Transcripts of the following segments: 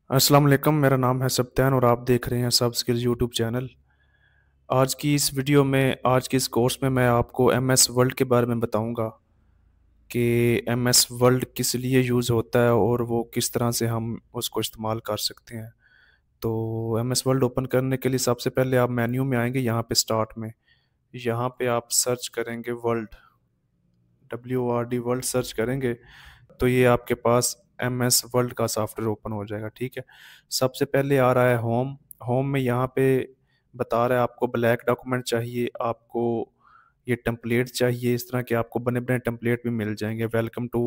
अस्सलाम वालेकुम। मेरा नाम है सब्तान और आप देख रहे हैं सब स्किल्स यूट्यूब चैनल। आज की इस वीडियो में आज के इस कोर्स में मैं आपको एम एस वर्ल्ड के बारे में बताऊंगा कि एम एस वर्ल्ड किस लिए यूज़ होता है और वो किस तरह से हम उसको इस्तेमाल कर सकते हैं। तो एम एस वर्ल्ड ओपन करने के लिए सबसे पहले आप मेन्यू में आएंगे, यहाँ पे स्टार्ट में, यहाँ पे आप सर्च करेंगे वर्ल्ड, WORD वर्ल्ड सर्च करेंगे तो ये आपके पास एम एस वर्ल्ड का सॉफ्टवेयर ओपन हो जाएगा। ठीक है, सबसे पहले आ रहा है होम। होम में यहाँ पे बता रहा है आपको ब्लैक डॉक्यूमेंट चाहिए, आपको ये टेम्पलेट चाहिए, इस तरह के आपको बने बने टेम्पलेट भी मिल जाएंगे। वेलकम टू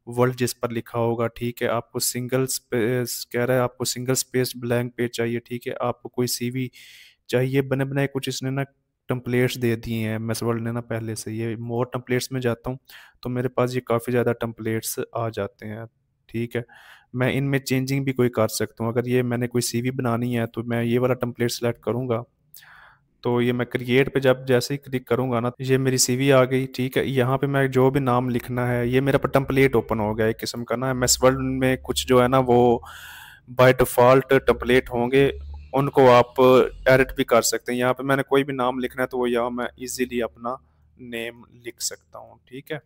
वर्ल्ड जिस पर लिखा होगा, ठीक है। आपको सिंगल स्पेस कह रहा है, आपको सिंगल स्पेस ब्लैंक पेज चाहिए, ठीक है। आपको कोई सीवी चाहिए बने बनाए, कुछ इसने ना टेम्पलेट्स दे दिए हैं एमएस वर्ल्ड ने ना पहले से। ये मोर टेम्पलेट्स में जाता हूँ तो मेरे पास ये काफ़ी ज़्यादा टेम्पलेट्स आ जाते हैं, ठीक है। मैं इनमें चेंजिंग भी कोई कर सकता हूँ। अगर ये मैंने कोई सीवी बनानी है तो मैं ये वाला टेम्पलेट सेलेक्ट करूँगा, तो ये मैं क्रिएट पे जब जैसे ही क्लिक करूँगा ना, ये मेरी सीवी आ गई, ठीक है। यहाँ पे मैं जो भी नाम लिखना है, ये मेरा टेम्पलेट ओपन हो गया एक किस्म का ना। एमएस वर्ल्ड में कुछ जो है ना वो बाय डिफ़ॉल्ट टेम्पलेट होंगे, उनको आप एडिट भी कर सकते हैं। यहाँ पे मैंने कोई भी नाम लिखना है तो वो यहाँ मैं इजीली अपना नेम लिख सकता हूँ, ठीक है।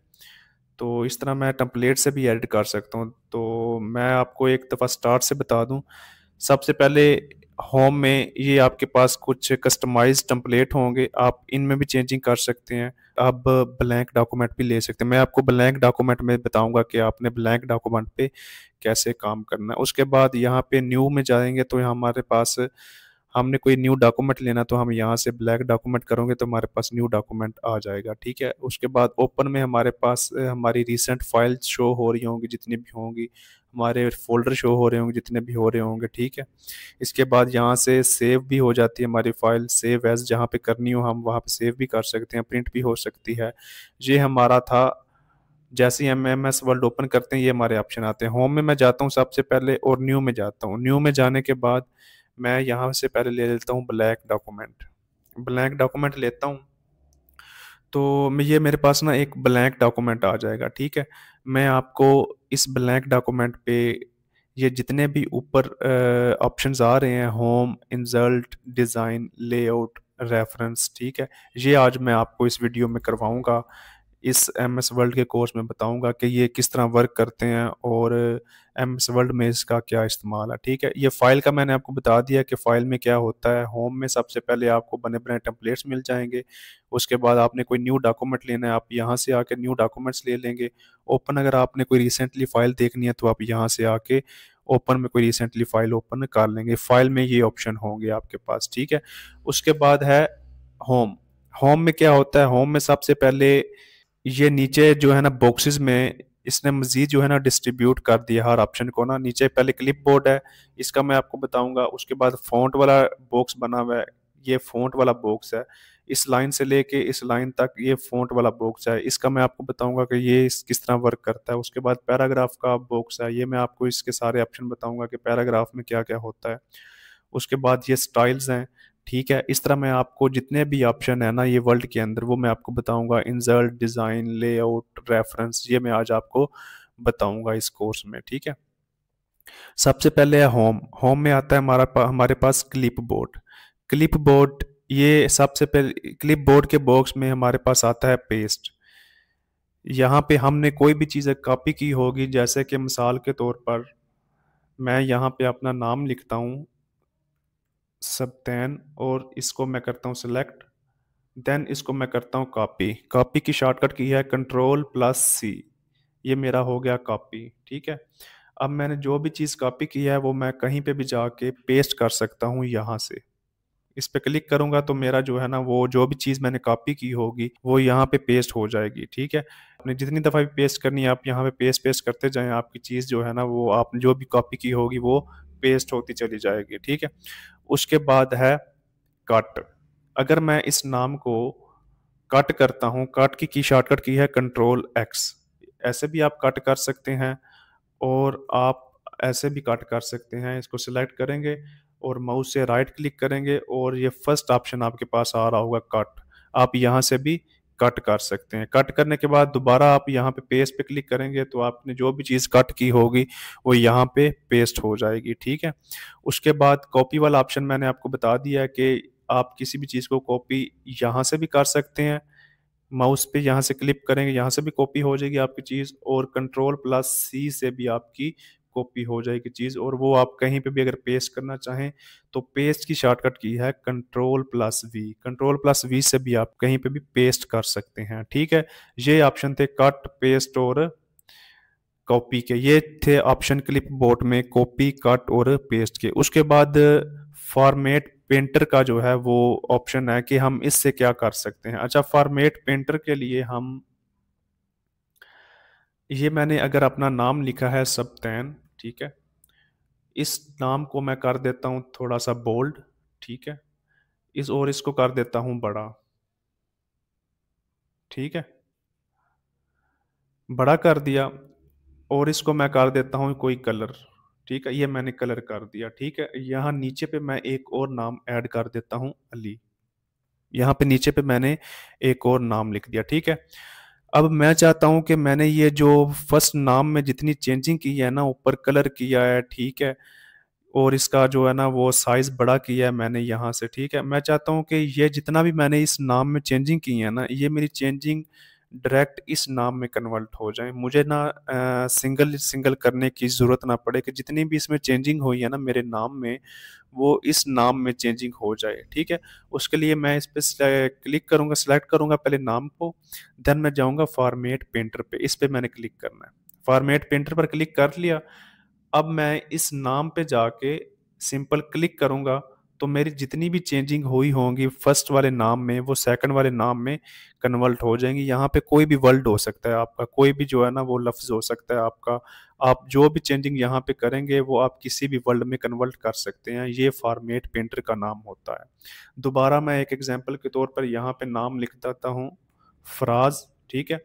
तो इस तरह मैं टेम्पलेट से भी एडिट कर सकता हूँ। तो मैं आपको एक दफ़ा स्टार्ट से बता दूँ। सबसे पहले होम में ये आपके पास कुछ कस्टमाइज टेम्पलेट होंगे, आप इनमें भी चेंजिंग कर सकते हैं। आप ब्लैंक डॉक्यूमेंट भी ले सकते हैं। मैं आपको ब्लैंक डॉक्यूमेंट में बताऊंगा कि आपने ब्लैंक डॉक्यूमेंट पे कैसे काम करना है। उसके बाद यहाँ पे न्यू में जाएंगे तो यहाँ हमारे पास, हमने कोई न्यू डॉक्यूमेंट लेना तो हम यहाँ से ब्लैक डॉक्यूमेंट करोगे तो हमारे पास न्यू डॉक्यूमेंट आ जाएगा, ठीक है। उसके बाद ओपन में हमारे पास हमारी रिसेंट फाइल शो हो रही होंगी, जितनी भी होंगी, हमारे फोल्डर शो हो रहे होंगे जितने भी हो रहे होंगे, ठीक है। इसके बाद यहाँ से सेव भी हो जाती है हमारी फाइल। सेव एज जहाँ पे करनी हो हम वहाँ पे सेव भी कर सकते हैं, प्रिंट भी हो सकती है। ये हमारा था। जैसे ही हम एम एस वर्ल्ड ओपन करते हैं ये हमारे ऑप्शन आते हैं। होम में मैं जाता हूँ सबसे पहले और न्यू में जाता हूँ। न्यू में जाने के बाद मैं यहाँ से पहले ले लेता हूँ ब्लैक डॉक्यूमेंट। ब्लैंक डॉक्यूमेंट लेता हूँ तो मैं, ये मेरे पास ना एक ब्लैंक डॉक्यूमेंट आ जाएगा, ठीक है। मैं आपको इस ब्लैंक डॉक्यूमेंट पे ये जितने भी ऊपर ऑप्शंस आ रहे हैं, home, insert, design, layout, reference, ठीक है, ये आज मैं आपको इस वीडियो में करवाऊंगा। इस एम एस वर्ल्ड के कोर्स में बताऊंगा कि ये किस तरह वर्क करते हैं और एम एस वर्ल्ड में इसका क्या इस्तेमाल है, ठीक है। ये फाइल का मैंने आपको बता दिया कि फ़ाइल में क्या होता है। होम में सबसे पहले आपको बने बनाए टेम्पलेट्स मिल जाएंगे। उसके बाद आपने कोई न्यू डॉक्यूमेंट लेना है, आप यहाँ से आके न्यू डॉक्यूमेंट्स ले लेंगे। ओपन, अगर आपने कोई रिसेंटली फ़ाइल देखनी है तो आप यहाँ से आके ओपन में कोई रिसेंटली फ़ाइल ओपन कर लेंगे। फ़ाइल में ये ऑप्शन होंगे आपके पास, ठीक है। उसके बाद है होम। होम में क्या होता है, होम में सबसे पहले ये नीचे जो है ना बॉक्सेस में इसने मजीद जो है ना डिस्ट्रीब्यूट कर दिया हर ऑप्शन को ना। नीचे पहले क्लिप बोर्ड है, इसका मैं आपको बताऊंगा। उसके बाद फ़ॉन्ट वाला बॉक्स बना हुआ है, ये फ़ॉन्ट वाला बॉक्स है। इस लाइन से लेके इस लाइन तक ये फ़ॉन्ट वाला बॉक्स है, इसका मैं आपको बताऊंगा कि ये किस तरह वर्क करता है। उसके बाद पैराग्राफ का बॉक्स है, ये मैं आपको इसके सारे ऑप्शन बताऊंगा कि पैराग्राफ में क्या क्या होता है। उसके बाद ये स्टाइल्स हैं, ठीक है। इस तरह मैं आपको जितने भी ऑप्शन है ना ये वर्ल्ड के अंदर, वो मैं आपको बताऊंगा। इंसर्ट, डिज़ाइन, लेआउट, रेफरेंस, ये मैं आज आपको बताऊंगा इस कोर्स में, ठीक है। सबसे पहले है होम। होम में आता है हमारे पास क्लिप बोर्ड। क्लिप बोर्ड, ये सबसे पहले क्लिप बोर्ड के बॉक्स में हमारे पास आता है पेस्ट। यहाँ पे हमने कोई भी चीज़ कॉपी की होगी, जैसे कि मिसाल के तौर पर मैं यहाँ पे अपना नाम लिखता हूँ सबतैन, और इसको मैं करता हूँ सिलेक्ट, देन इसको मैं करता हूँ कॉपी। कॉपी की शॉर्टकट की है Ctrl+C। ये मेरा हो गया कॉपी, ठीक है। अब मैंने जो भी चीज़ कॉपी की है वो मैं कहीं पे भी जाके पेस्ट कर सकता हूँ यहाँ से। इस पे क्लिक करूंगा तो मेरा जो है ना वो जो भी चीज़ मैंने कॉपी की होगी वो यहाँ पे पेस्ट हो जाएगी, ठीक है। आपने जितनी दफ़ा भी पेस्ट करनी है आप यहाँ पे पेस्ट पेस्ट करते जाएं, आपकी चीज़ जो है ना वो आपने जो भी कॉपी की होगी वो पेस्ट होती चली जाएगी, ठीक है। उसके बाद है कट। अगर मैं इस नाम को कट करता हूँ, कट की शॉर्टकट की है Ctrl+X। ऐसे भी आप कट कर सकते हैं और आप ऐसे भी कट कर सकते हैं। इसको सिलेक्ट करेंगे और माउस से राइट क्लिक करेंगे और ये फर्स्ट ऑप्शन आपके पास आ रहा होगा कट, आप यहाँ से भी कट कर सकते हैं। कट करने के बाद दोबारा आप यहाँ पे पेस्ट पे क्लिक करेंगे तो आपने जो भी चीज़ कट की होगी वो यहाँ पे पेस्ट हो जाएगी, ठीक है। उसके बाद कॉपी वाला ऑप्शन मैंने आपको बता दिया है कि आप किसी भी चीज़ को कॉपी यहाँ से भी कर सकते हैं, माउस पे यहाँ से क्लिक करेंगे यहाँ से भी कॉपी हो जाएगी आपकी चीज़, और कंट्रोल प्लस सी से भी आपकी कॉपी हो जाएगी चीज़, और वो आप कहीं पे भी अगर पेस्ट करना चाहें तो पेस्ट की शॉर्टकट की है control plus V, control plus V से भी आप कहीं पे भी पेस्ट कर सकते हैं, ठीक है। ये ऑप्शन थे कट, पेस्ट और कॉपी के, ये थे ऑप्शन क्लिप बोर्ड में कॉपी, कट और पेस्ट के। उसके बाद फॉर्मेट पेंटर का जो है वो ऑप्शन है कि हम इससे क्या कर सकते हैं। अच्छा, फॉर्मेट पेंटर के लिए हम, ये मैंने अगर अपना नाम लिखा है सब्तैन, ठीक है, इस नाम को मैं कर देता हूँ थोड़ा सा बोल्ड, ठीक है, इसको कर देता हूँ बड़ा, ठीक है, बड़ा कर दिया, और इसको मैं कर देता हूँ कोई कलर, ठीक है, ये मैंने कलर कर दिया, ठीक है। यहाँ नीचे पे मैं एक और नाम ऐड कर देता हूँ अली, यहाँ पे नीचे पे मैंने एक और नाम लिख दिया, ठीक है। अब मैं चाहता हूँ कि मैंने ये जो फर्स्ट नाम में जितनी चेंजिंग की है ना, ऊपर कलर किया है, ठीक है, और इसका जो है ना वो साइज़ बड़ा किया है मैंने यहाँ से, ठीक है। मैं चाहता हूँ कि ये जितना भी मैंने इस नाम में चेंजिंग की है ना, ये मेरी चेंजिंग डायरेक्ट इस नाम में कन्वर्ट हो जाए, मुझे ना सिंगल सिंगल करने की ज़रूरत ना पड़े, कि जितनी भी इसमें चेंजिंग हुई है ना मेरे नाम में, वो इस नाम में चेंजिंग हो जाए, ठीक है। उसके लिए मैं इस पर क्लिक करूँगा, सेलेक्ट करूँगा पहले नाम को, देन मैं जाऊँगा फॉर्मेट पेंटर पे, इस पर मैंने क्लिक करना है। फॉर्मेट पेंटर पर क्लिक कर लिया। अब मैं इस नाम पे जाके सिंपल क्लिक करूँगा तो मेरी जितनी भी चेंजिंग हुई होंगी फर्स्ट वाले नाम में, वो सेकंड वाले नाम में कन्वर्ट हो जाएंगी। यहाँ पे कोई भी वर्ड हो सकता है आपका, कोई भी जो है ना वो लफ्ज़ हो सकता है आपका, आप जो भी चेंजिंग यहाँ पे करेंगे वो आप किसी भी वर्ड में कन्वर्ट कर सकते हैं, ये फॉर्मेट पेंटर का नाम होता है। दोबारा मैं एक एग्जांपल के तौर पर यहाँ पे नाम लिख देता हूँ फराज, ठीक है,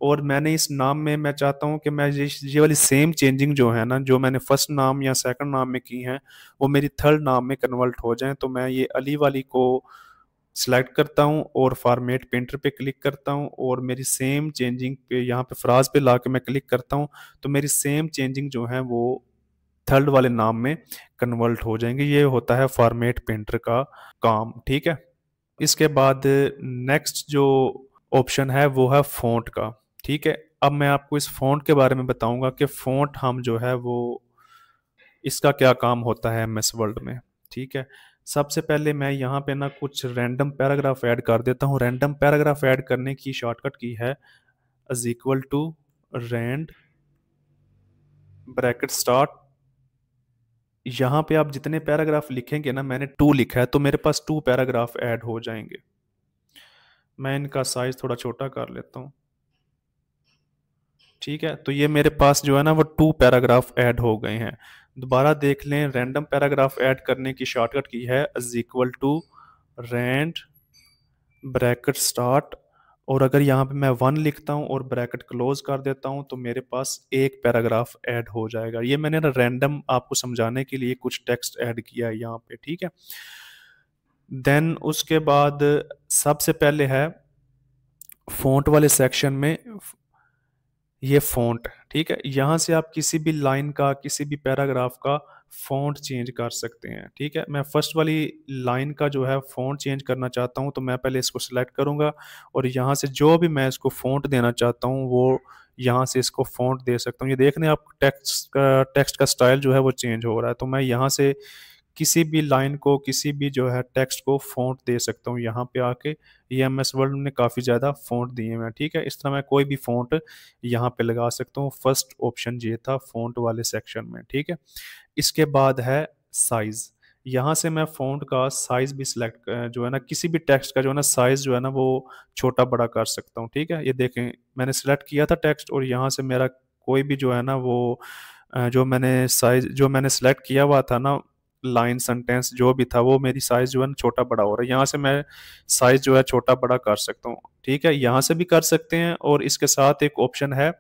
और मैंने इस नाम में मैं चाहता हूँ कि मैं ये वाली सेम चेंजिंग जो है ना, जो मैंने फर्स्ट नाम या सेकंड नाम में की हैं, वो मेरी थर्ड नाम में कन्वर्ट हो जाएं, तो मैं ये अली वाली को सिलेक्ट करता हूँ और फॉर्मेट पेंटर पे क्लिक करता हूँ, और मेरी सेम चेंजिंग पे यहाँ पे फ्राज पे ला के मैं क्लिक करता हूँ, तो मेरी सेम चेंजिंग जो है वो थर्ड वाले नाम में कन्वर्ट हो जाएंगे। ये होता है फॉर्मेट पेंटर का काम, ठीक है। इसके बाद नेक्स्ट जो ऑप्शन है वो है फ़ॉन्ट का, ठीक है। अब मैं आपको इस फ़ॉन्ट के बारे में बताऊंगा कि फ़ॉन्ट हम जो है वो इसका क्या काम होता है एमएस वर्ड में, ठीक है। सबसे पहले मैं यहाँ पे ना कुछ रैंडम पैराग्राफ ऐड कर देता हूँ। रैंडम पैराग्राफ ऐड करने की शॉर्टकट की है is equal to rand bracket start. यहाँ पे आप जितने पैराग्राफ लिखेंगे ना, मैंने 2 लिखा है तो मेरे पास 2 पैराग्राफ ऐड हो जाएंगे। मैं इनका साइज थोड़ा छोटा कर लेता हूँ, ठीक है। तो ये मेरे पास जो है ना वो 2 पैराग्राफ ऐड हो गए हैं। दोबारा देख लें, रैंडम पैराग्राफ ऐड करने की शॉर्टकट की है is equal to rand bracket start, और अगर यहाँ पे मैं 1 लिखता हूँ और ब्रैकेट क्लोज कर देता हूँ तो मेरे पास एक पैराग्राफ ऐड हो जाएगा। ये मैंने ना रैंडम आपको समझाने के लिए कुछ टेक्स्ट ऐड किया है यहाँ पे, ठीक है। देन उसके बाद सबसे पहले है फ़ॉन्ट वाले सेक्शन में ये फ़ॉन्ट, ठीक है। यहाँ से आप किसी भी लाइन का, किसी भी पैराग्राफ का फ़ॉन्ट चेंज कर सकते हैं, ठीक है। मैं फर्स्ट वाली लाइन का जो है फ़ॉन्ट चेंज करना चाहता हूँ तो मैं पहले इसको सिलेक्ट करूँगा, और यहाँ से जो भी मैं इसको फ़ॉन्ट देना चाहता हूँ वो यहाँ से इसको फ़ॉन्ट दे सकता हूँ। ये देखने आप टेक्स्ट का स्टाइल जो है वो चेंज हो रहा है, तो मैं यहाँ से किसी भी लाइन को, किसी भी जो है टेक्स्ट को फ़ॉन्ट दे सकता हूँ यहाँ पे आके। ये एमएस वर्ड में काफ़ी ज़्यादा फ़ॉन्ट दिए हुए हैं, ठीक है। इस तरह मैं कोई भी फ़ॉन्ट यहाँ पे लगा सकता हूँ। फर्स्ट ऑप्शन ये था फ़ॉन्ट वाले सेक्शन में, ठीक है। इसके बाद है साइज़। यहाँ से मैं फ़ॉन्ट का साइज़ भी सिलेक्ट जो है ना, किसी भी टेक्स्ट का जो है ना साइज़ जो है ना वो छोटा बड़ा कर सकता हूँ, ठीक है। ये देखें, मैंने सिलेक्ट किया था टेक्स्ट, और यहाँ से मेरा कोई भी जो है ना वो जो मैंने सिलेक्ट किया हुआ था ना, लाइन सेंटेंस जो भी था, वो मेरी साइज़ जो है ना छोटा बड़ा हो रहा है। यहाँ से मैं साइज़ जो है छोटा बड़ा कर सकता हूँ, ठीक है। यहाँ से भी कर सकते हैं, और इसके साथ एक ऑप्शन है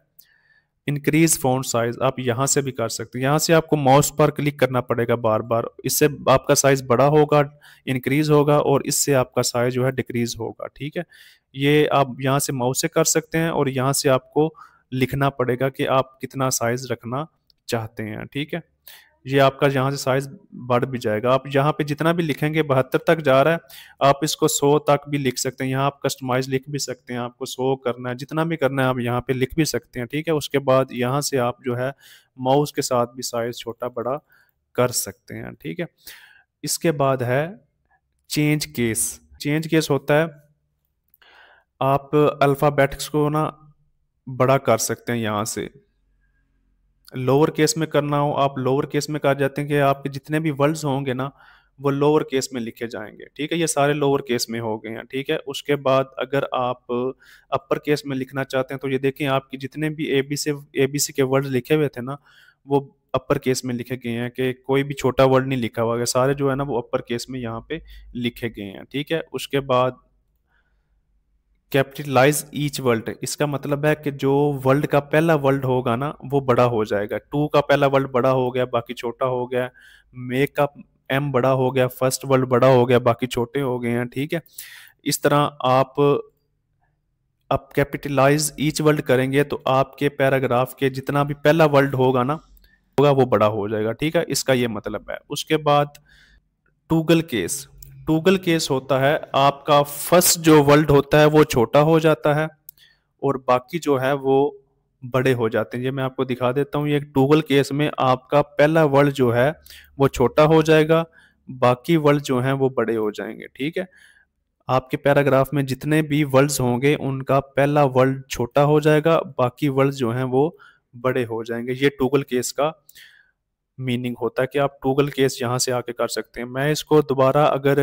इंक्रीज फॉन्ट साइज आप यहाँ से भी कर सकते हैं। यहाँ से आपको माउस पर क्लिक करना पड़ेगा बार बार, इससे आपका साइज बड़ा होगा, इंक्रीज होगा, और इससे आपका साइज जो है डिक्रीज होगा। ठीक है, ये आप यहाँ से माउस से कर सकते हैं, और यहाँ से आपको लिखना पड़ेगा कि आप कितना साइज रखना चाहते हैं। ठीक है, ये आपका यहाँ से साइज बढ़ भी जाएगा। आप यहाँ पे जितना भी लिखेंगे 72 तक जा रहा है, आप इसको 100 तक भी लिख सकते हैं। यहाँ आप कस्टमाइज लिख भी सकते हैं, आपको 100 करना है, जितना भी करना है आप यहाँ पे लिख भी सकते हैं। ठीक है, उसके बाद यहाँ से आप जो है माउस के साथ भी साइज छोटा बड़ा कर सकते हैं। ठीक है, इसके बाद है चेंज केस। चेंज केस होता है, आप अल्फ़ाबेट्स को ना बड़ा कर सकते हैं। यहाँ से लोअर केस में करना हो, आप लोअर केस में कर जाते हैं कि आपके जितने भी वर्ड्स होंगे ना वो लोअर केस में लिखे जाएंगे। ठीक है, ये सारे लोअर केस में हो गए हैं। ठीक है, उसके बाद अगर आप अपर केस में लिखना चाहते हैं तो ये देखिए आपके जितने भी एबीसी के वर्ड लिखे हुए थे ना वो अपर केस में लिखे गए हैं, कि कोई भी छोटा वर्ड नहीं लिखा हुआ है, सारे जो है ना वो अपर केस में यहाँ पे लिखे गए हैं। ठीक है, उसके बाद कैपिटलाइज ईच वर्ड, इसका मतलब है कि जो वर्ल्ड का पहला वर्ड होगा ना वो बड़ा हो जाएगा। टू का पहला वर्ड बड़ा हो गया, बाकी छोटा हो गया। मेक का एम बड़ा हो गया, फर्स्ट वर्ड बड़ा हो गया, बाकी छोटे हो गए हैं। ठीक है, इस तरह आप कैपिटलाइज ईच वर्ड करेंगे तो आपके पैराग्राफ के जितना भी पहला वर्ड होगा ना होगा वो बड़ा हो जाएगा। ठीक है, इसका ये मतलब है। उसके बाद टूगल केस। टूगल केस होता है आपका फर्स्ट जो वर्ड होता है वो छोटा हो जाता है और बाकी जो है वो बड़े हो जाते हैं। ये मैं आपको दिखा देता हूँ। ये टूगल केस में आपका पहला वर्ड जो है वो छोटा हो जाएगा, बाकी वर्ड जो हैं वो बड़े हो जाएंगे। ठीक है, आपके पैराग्राफ में जितने भी वर्ड्स होंगे उनका पहला वर्ड छोटा हो जाएगा, बाकी वर्ड्स जो हैं वो बड़े हो जाएंगे। ये टूगल केस का मीनिंग होता है कि आप टूगल केस यहाँ से आके कर सकते हैं। मैं इसको दोबारा अगर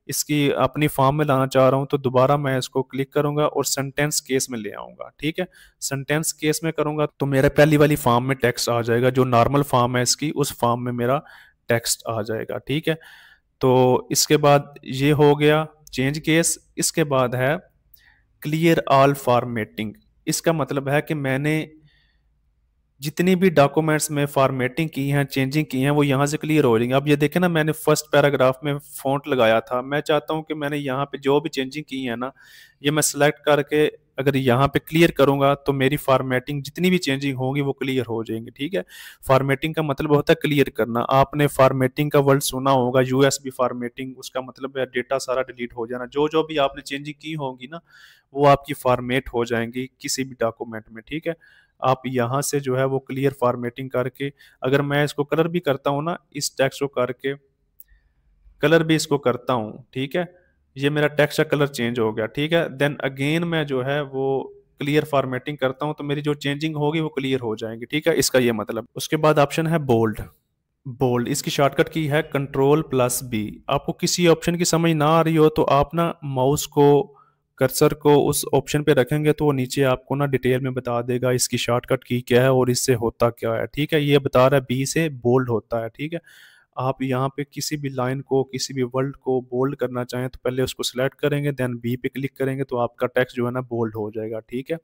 इसकी अपनी फॉर्म में लाना चाह रहा हूँ तो दोबारा मैं इसको क्लिक करूंगा और सेंटेंस केस में ले आऊंगा। ठीक है, सेंटेंस केस में करूंगा तो मेरे पहली वाली फॉर्म में टेक्स्ट आ जाएगा, जो नॉर्मल फॉर्म है इसकी उस फॉर्म में मेरा टेक्स्ट आ जाएगा। ठीक है, तो इसके बाद ये हो गया चेंज केस। इसके बाद है क्लियर ऑल फॉर्मेटिंग। इसका मतलब है कि मैंने जितनी भी डॉक्यूमेंट्स में फॉर्मेटिंग की है, चेंजिंग की है, वो यहाँ से क्लियर हो जाएंगे। अब ये देखें ना, मैंने फर्स्ट पैराग्राफ में फॉन्ट लगाया था, मैं चाहता हूँ कि मैंने यहाँ पे जो भी चेंजिंग की है ना ये मैं सेलेक्ट करके अगर यहाँ पे क्लियर करूंगा तो मेरी फॉर्मेटिंग जितनी भी चेंजिंग होगी वो क्लियर हो जाएंगी। ठीक है, फॉर्मेटिंग का मतलब होता है क्लियर करना। आपने फॉर्मेटिंग का वर्ड सुना होगा, यूएसबी फॉर्मेटिंग, उसका मतलब है डेटा सारा डिलीट हो जाना। जो जो भी आपने चेंजिंग की होगी ना वो आपकी फॉर्मेट हो जाएंगी किसी भी डॉक्यूमेंट में। ठीक है, आप यहाँ से जो है वो क्लियर फॉर्मेटिंग करके, अगर मैं इसको कलर भी करता हूँ ना, इस टेक्स्ट को करके कलर भी इसको करता हूँ। ठीक है, ये मेरा टेक्स्ट का कलर चेंज हो गया। ठीक है, देन अगेन मैं जो है वो क्लियर फॉर्मेटिंग करता हूँ तो मेरी जो चेंजिंग होगी वो क्लियर हो जाएंगी। ठीक है, इसका ये मतलब। उसके बाद ऑप्शन है बोल्ड। बोल्ड इसकी शॉर्टकट की है कंट्रोल+B। आपको किसी ऑप्शन की समझ ना आ रही हो तो आप ना माउस को कर्सर को उस ऑप्शन पे रखेंगे तो वो नीचे आपको ना डिटेल में बता देगा इसकी शॉर्टकट की क्या है और इससे होता क्या है। ठीक है, ये बता रहा है बी से बोल्ड होता है। ठीक है, आप यहाँ पे किसी भी लाइन को किसी भी वर्ड को बोल्ड करना चाहें तो पहले उसको सिलेक्ट करेंगे, देन बी पे क्लिक करेंगे तो आपका टेक्स्ट जो है ना बोल्ड हो जाएगा। ठीक है,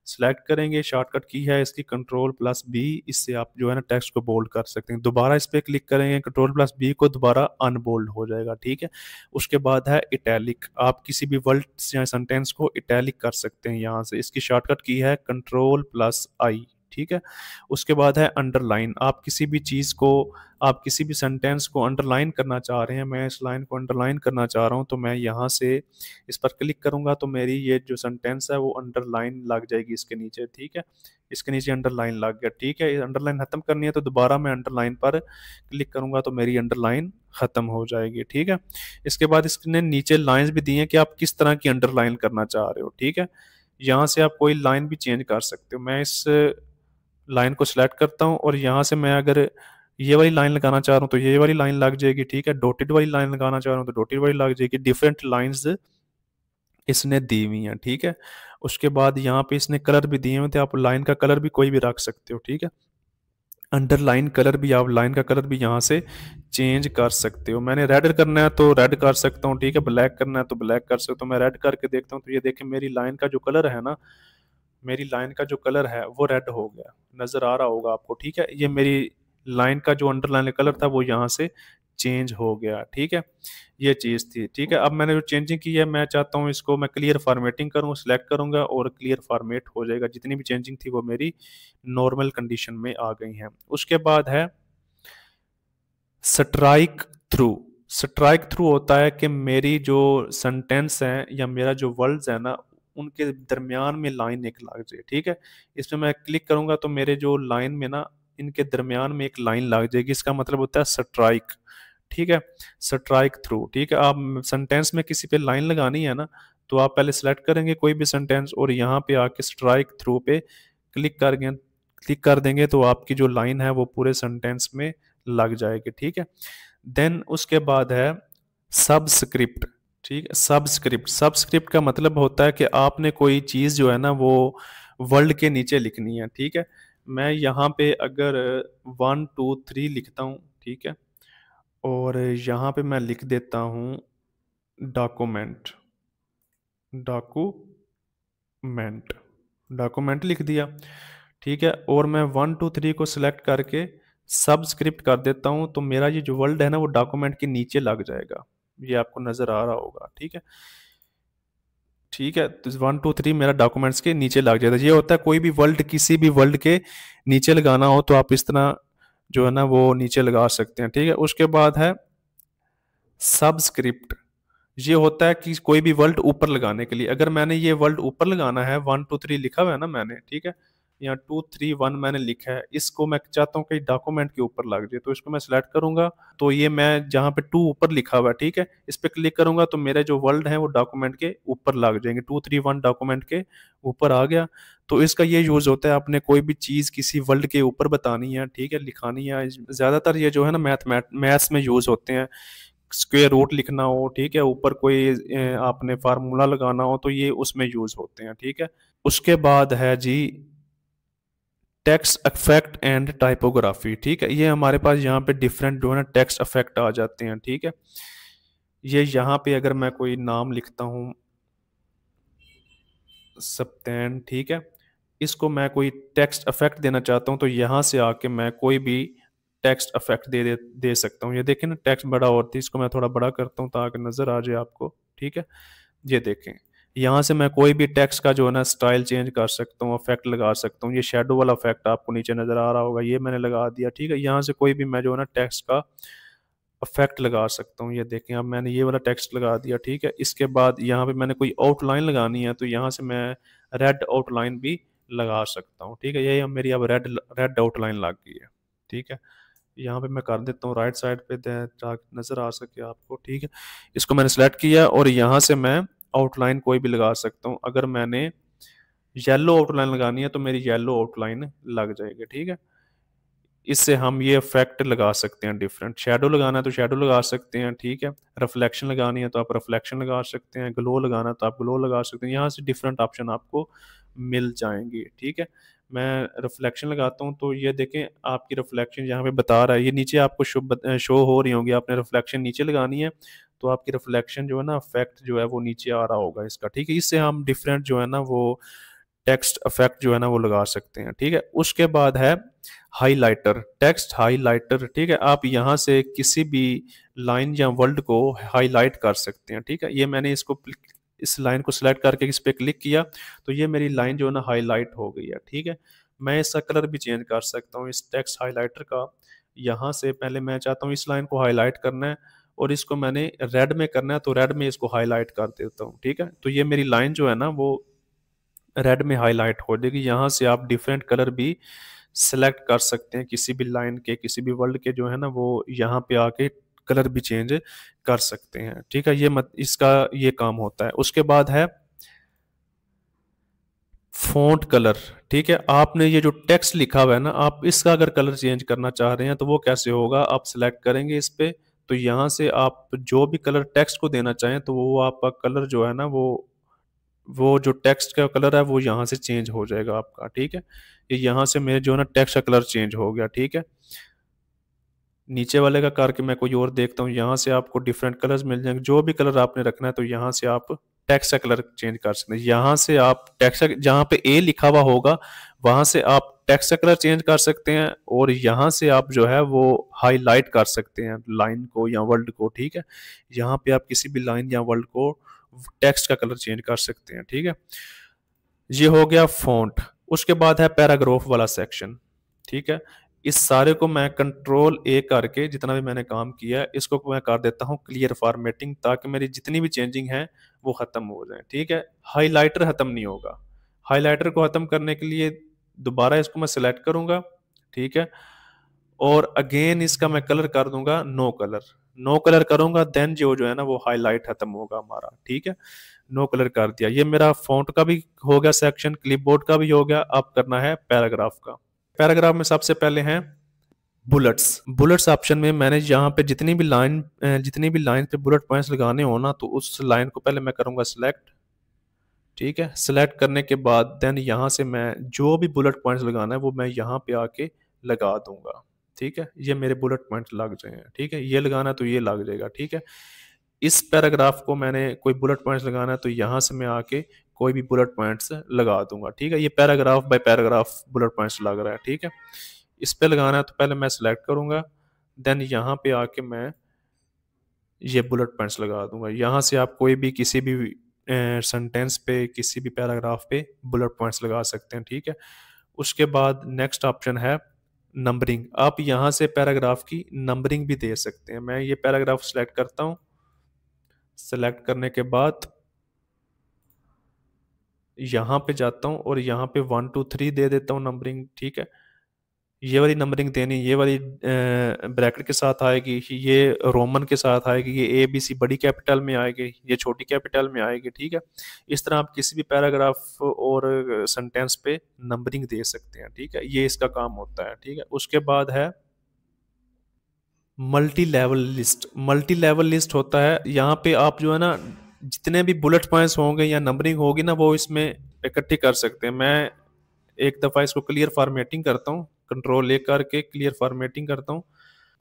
सिलेक्ट करेंगे, शॉर्टकट की है इसकी कंट्रोल+B, इससे आप जो है ना टेक्स्ट को बोल्ड कर सकते हैं। दोबारा इस पर क्लिक करेंगे कंट्रोल+B को, दोबारा अनबोल्ड हो जाएगा। ठीक है, उसके बाद है इटैलिक। आप किसी भी वर्ड या सेंटेंस को इटैलिक कर सकते हैं यहाँ से, इसकी शॉर्टकट की है कंट्रोल+I। ठीक है, उसके बाद है अंडरलाइन। आप किसी भी चीज़ को, आप किसी भी सेंटेंस को अंडरलाइन करना चाह रहे हैं, मैं इस लाइन को अंडरलाइन करना चाह रहा हूँ तो मैं यहाँ से इस पर क्लिक करूँगा तो मेरी ये जो सेंटेंस है वो अंडरलाइन लग जाएगी इसके नीचे। ठीक है, इसके नीचे अंडरलाइन लग गया। ठीक है, अंडरलाइन ख़त्म करनी है तो दोबारा मैं अंडरलाइन पर क्लिक करूँगा तो मेरी अंडरलाइन ख़त्म हो जाएगी। ठीक है, इसके बाद इसने नीचे लाइन्स भी दी हैं कि आप किस तरह की अंडरलाइन करना चाह रहे हो। ठीक है, यहाँ से आप कोई लाइन भी चेंज कर सकते हो। मैं इस लाइन को सिलेक्ट करता हूँ और यहाँ से मैं अगर ये वाली लाइन लगाना चाह रहा हूँ तो ये वाली लाइन लग जाएगी। ठीक है, डॉटेड वाली लाइन लगाना चाह रहा हूँ तो डॉटेड वाली लग जाएगी। डिफरेंट लाइंस इसने दी हुई हैं। ठीक है, उसके बाद यहाँ पे इसने कलर भी दिए हुए थे, आप लाइन का कलर भी कोई भी रख सकते हो। ठीक है, अंडरलाइन कलर भी, आप लाइन का कलर भी यहाँ से चेंज कर सकते हो। मैंने रेड करना है तो रेड कर सकता हूँ। ठीक है, ब्लैक करना है तो ब्लैक कर सकता हूँ। मैं रेड करके देखता हूँ तो ये देखें मेरी लाइन का जो कलर है ना, मेरी लाइन का जो कलर है वो रेड हो गया, नज़र आ रहा होगा आपको, ठीक है। ये मेरी लाइन का जो अंडरलाइन कलर था वो यहाँ से चेंज हो गया, ठीक है। ये चीज़ थी, ठीक है। अब मैंने जो चेंजिंग की है, मैं चाहता हूँ इसको मैं क्लियर फॉर्मेटिंग करूँ, सिलेक्ट करूँगा और क्लियर फॉर्मेट हो जाएगा। जितनी भी चेंजिंग थी वो मेरी नॉर्मल कंडीशन में आ गई हैं। उसके बाद है स्ट्राइक थ्रू। स्ट्राइक थ्रू होता है कि मेरी जो सेंटेंस है या मेरा जो वर्ड्स है ना, उनके दरमियान में लाइन एक लग जाए, ठीक है। इसमें मैं क्लिक करूंगा तो मेरे जो लाइन में ना, इनके दरमियान में एक लाइन लग जाएगी, इसका मतलब होता है स्ट्राइक, ठीक है। स्ट्राइक थ्रू, ठीक है। आप सेंटेंस में किसी पे लाइन लगानी है ना, तो आप पहले सेलेक्ट करेंगे कोई भी सेंटेंस और यहाँ पे आके स्ट्राइक थ्रू पे क्लिक कर देंगे तो आपकी जो लाइन है वो पूरे सेंटेंस में लग जाएगी, ठीक है। देन उसके बाद है सबस्क्रिप्ट, ठीक है। सबस्क्रिप्ट, सबस्क्रिप्ट का मतलब होता है कि आपने कोई चीज़ जो है ना वो वर्ल्ड के नीचे लिखनी है, ठीक है। मैं यहाँ पे अगर 1 2 3 लिखता हूँ, ठीक है, और यहाँ पे मैं लिख देता हूँ डॉक्यूमेंट, डॉक्यूमेंट, डॉक्यूमेंट लिख दिया, ठीक है। और मैं 1 2 3 को सिलेक्ट करके सबस्क्रिप्ट कर देता हूँ तो मेरा ये जो वर्ल्ड है ना वो डॉक्यूमेंट के नीचे लग जाएगा, ये आपको नज़र आ रहा होगा, ठीक है। ठीक है, तो 1 2 3 मेरा डॉक्यूमेंट्स के नीचे लग जाता है। ये होता है कोई भी वर्ल्ड, किसी भी वर्ल्ड के नीचे लगाना हो तो आप इस तरह जो है ना वो नीचे लगा सकते हैं, ठीक है। उसके बाद है सबस्क्रिप्ट। ये होता है कि कोई भी वर्ड ऊपर लगाने के लिए, अगर मैंने ये वर्ड ऊपर लगाना है, 1 2 3 लिखा हुआ है ना मैंने, ठीक है, या 2 3 1 मैंने लिखा है, इसको मैं चाहता हूँ कि डॉक्यूमेंट के ऊपर लग जाए, तो इसको मैं सिलेक्ट करूंगा तो ये मैं जहाँ पे 2 ऊपर लिखा हुआ है, ठीक है, इस पे क्लिक करूंगा तो मेरे जो वर्ड है वो डॉक्यूमेंट के ऊपर लग जाएंगे। 2 3 1 डॉक्यूमेंट के ऊपर आ गया। तो इसका ये यूज होता है, आपने कोई भी चीज़ किसी वर्ल्ड के ऊपर बतानी है, ठीक है, लिखानी है। ज़्यादातर ये जो है ना मैथ्स में यूज होते हैं। स्क्वायर रूट लिखना हो, ठीक है, ऊपर कोई आपने फार्मूला लगाना हो तो ये उसमें यूज होते हैं, ठीक है। उसके बाद है जी टेक्स्ट इफेक्ट एंड टाइपोग्राफी, ठीक है। ये हमारे पास यहाँ पे डिफरेंट जो है ना टेक्स्ट इफेक्ट आ जाते हैं, ठीक है। ये यहाँ पे अगर मैं कोई नाम लिखता हूँ सप्तान, ठीक है, इसको मैं कोई टेक्स्ट इफेक्ट देना चाहता हूँ तो यहाँ से आके मैं कोई भी टेक्स्ट इफेक्ट दे सकता हूँ। ये देखें ना, टेक्स्ट बड़ा और थी, इसको मैं थोड़ा बड़ा करता हूँ ताकि नज़र आ जाए आपको, ठीक है। ये देखें, यहाँ से मैं कोई भी टेक्स्ट का जो है ना स्टाइल चेंज कर सकता हूँ, इफेक्ट लगा सकता हूँ। ये शेडो वाला इफेक्ट आपको नीचे नज़र आ रहा होगा, ये मैंने लगा दिया, ठीक है। यहाँ से कोई भी मैं जो है ना टेक्स्ट का इफेक्ट लगा सकता हूँ। ये देखें, अब मैंने ये वाला टेक्स्ट लगा दिया, ठीक है। इसके बाद यहाँ पे मैंने कोई आउटलाइन लगानी है तो यहाँ से मैं रेड आउटलाइन भी लगा सकता हूँ, ठीक है। ये अब मेरी अब रेड रेड आउटलाइन लग गई है, ठीक है। यहाँ पे मैं कर देता हूँ राइट साइड पे ताकि नज़र आ सके आपको, ठीक है। इसको मैंने सेलेक्ट किया और यहाँ से मैं आउटलाइन कोई भी लगा सकता हूँ। अगर मैंने येलो आउटलाइन लगानी है तो मेरी येलो आउटलाइन लग जाएगी, ठीक है। इससे हम ये इफेक्ट लगा सकते हैं डिफरेंट। शेडो लगाना है तो शेडो लगा सकते हैं, ठीक है। रिफ्लेक्शन लगानी है तो आप रिफ्लेक्शन लगा सकते हैं, ग्लो लगाना है तो आप ग्लो लगा सकते हैं। यहाँ से डिफरेंट ऑप्शन आपको मिल जाएंगे, ठीक है। मैं रिफ्लेक्शन लगाता हूँ तो ये देखें आपकी रिफ्लेक्शन यहाँ पे बता रहा है, ये नीचे आपको शो हो रही होंगी। आपने रिफ्लेक्शन नीचे लगानी है तो आपकी रिफ्लेक्शन जो है ना इफेक्ट जो है वो नीचे आ रहा होगा इसका, ठीक है। इससे हम डिफरेंट जो है ना वो टेक्स्ट इफेक्ट जो है ना वो लगा सकते हैं, ठीक है। उसके बाद है हाइलाइटर, टेक्स्ट हाइलाइटर, ठीक है। आप यहाँ से किसी भी लाइन या वर्ड को हाईलाइट कर सकते हैं, ठीक है। ये मैंने इसको इस लाइन को सिलेक्ट करके इस पर क्लिक किया तो ये मेरी लाइन जो है ना हाईलाइट हो गई है, ठीक है। मैं इसका कलर भी चेंज कर सकता हूँ इस टेक्स्ट हाईलाइटर का। यहाँ से पहले मैं चाहता हूँ इस लाइन को हाईलाइट करना है और इसको मैंने रेड में करना है तो रेड में इसको हाईलाइट कर देता हूँ, ठीक है। तो ये मेरी लाइन जो है ना वो रेड में हाईलाइट हो जाएगी। यहाँ से आप डिफरेंट कलर भी सिलेक्ट कर सकते हैं किसी भी लाइन के, किसी भी वर्ड के जो है ना वो यहाँ पे आके कलर भी चेंज कर सकते हैं, ठीक है। इसका ये काम होता है। उसके बाद है फॉन्ट कलर, ठीक है। आपने ये जो टेक्स्ट लिखा हुआ है ना, आप इसका अगर कलर चेंज करना चाह रहे हैं तो वो कैसे होगा, आप सिलेक्ट करेंगे इस पे तो यहाँ से आप जो भी कलर टेक्स्ट को देना चाहें तो वो आपका कलर जो है ना वो जो टेक्स्ट का कलर है वो यहाँ से चेंज हो जाएगा आपका, ठीक है। ये यहाँ से मेरे जो है ना टेक्स्ट का कलर चेंज हो गया, ठीक है। नीचे वाले का करके मैं कोई और देखता हूँ, यहाँ से आपको डिफरेंट कलर्स मिल जाएंगे। जो भी कलर आपने रखना है तो यहाँ से आप टेक्स्ट का कलर चेंज कर सकते हैं। यहाँ से आप टेक्स्ट जहाँ पे ए लिखा हुआ होगा वहाँ से आप टेक्स्ट का कलर चेंज कर सकते हैं, और यहाँ से आप जो है वो हाईलाइट कर सकते हैं लाइन को या वर्ड को, ठीक है। यहाँ पे आप किसी भी लाइन या वर्ड को टेक्स्ट का कलर चेंज कर सकते हैं, ठीक है। ये हो गया फॉन्ट। उसके बाद है पैराग्राफ वाला सेक्शन, ठीक है। इस सारे को मैं कंट्रोल ए करके जितना भी मैंने काम किया है इसको मैं कर देता हूँ क्लियर फॉर्मेटिंग, ताकि मेरी जितनी भी चेंजिंग है वो खत्म हो जाए, ठीक है। हाइलाइटर खत्म नहीं होगा। हाइलाइटर को खत्म करने के लिए दोबारा इसको मैं सिलेक्ट करूंगा, ठीक है, और अगेन इसका मैं कलर कर दूंगा नो कलर। नो कलर करूंगा देन जो है ना वो हाईलाइट खत्म होगा हमारा, ठीक है। नो कलर कर दिया। ये मेरा फॉन्ट का भी हो गया सेक्शन, क्लिपबोर्ड का भी हो गया। अब करना है पैराग्राफ का। पैराग्राफ में सबसे पहले हैं बुलेट्स। बुलेट्स ऑप्शन में मैंने यहाँ पे जितनी भी लाइन पे बुलेट पॉइंट्स लगाने हो ना, तो उस लाइन को पहले मैं करूंगा सिलेक्ट, ठीक है। सिलेक्ट करने के बाद देन यहाँ से मैं जो भी बुलेट पॉइंट्स लगाना है वो मैं यहाँ पे आके लगा दूंगा, ठीक है। ये मेरे बुलेट पॉइंट लग जाए, ठीक है। ये लगाना है तो ये लग जाएगा, ठीक है। इस पैराग्राफ को मैंने कोई बुलेट पॉइंट्स लगाना है तो यहाँ से मैं आके कोई भी बुलेट पॉइंट्स लगा दूंगा, ठीक है। ये paragraph by paragraph bullet points लग रहा है, ठीक है। इस पे लगाना है तो पहले मैं सिलेक्ट करूंगा, देन यहाँ पे आके मैं ये बुलेट पॉइंट्स लगा दूंगा। यहाँ से आप कोई भी किसी भी सेंटेंस पे किसी भी पैराग्राफ पे बुलेट पॉइंट्स लगा सकते हैं, ठीक है। उसके बाद नेक्स्ट ऑप्शन है नंबरिंग। आप यहाँ से पैराग्राफ की नंबरिंग भी दे सकते हैं। मैं ये पैराग्राफ सिलेक्ट करता हूँ। सेलेक्ट करने के बाद यहाँ पे जाता हूँ और यहाँ पे 1 2 3 दे देता हूँ नंबरिंग, ठीक है। ये वाली नंबरिंग देनी, ये वाली ब्रैकेट के साथ आएगी, ये रोमन के साथ आएगी, ये ए बी सी बड़ी कैपिटल में आएगी, ये छोटी कैपिटल में आएगी, ठीक है। इस तरह आप किसी भी पैराग्राफ और सेंटेंस पे नंबरिंग दे सकते हैं, ठीक है। ये इसका काम होता है, ठीक है। उसके बाद है multi level list. Multi level list होता है, यहाँ पे आप जो है ना जितने भी बुलेट पॉइंट्स होंगे या नंबरिंग होगी ना वो इसमें इकट्ठी कर सकते हैं। मैं एक दफ़ा इसको क्लियर फॉर्मेटिंग करता हूँ, कंट्रोल ए करके क्लियर फॉर्मेटिंग करता हूँ।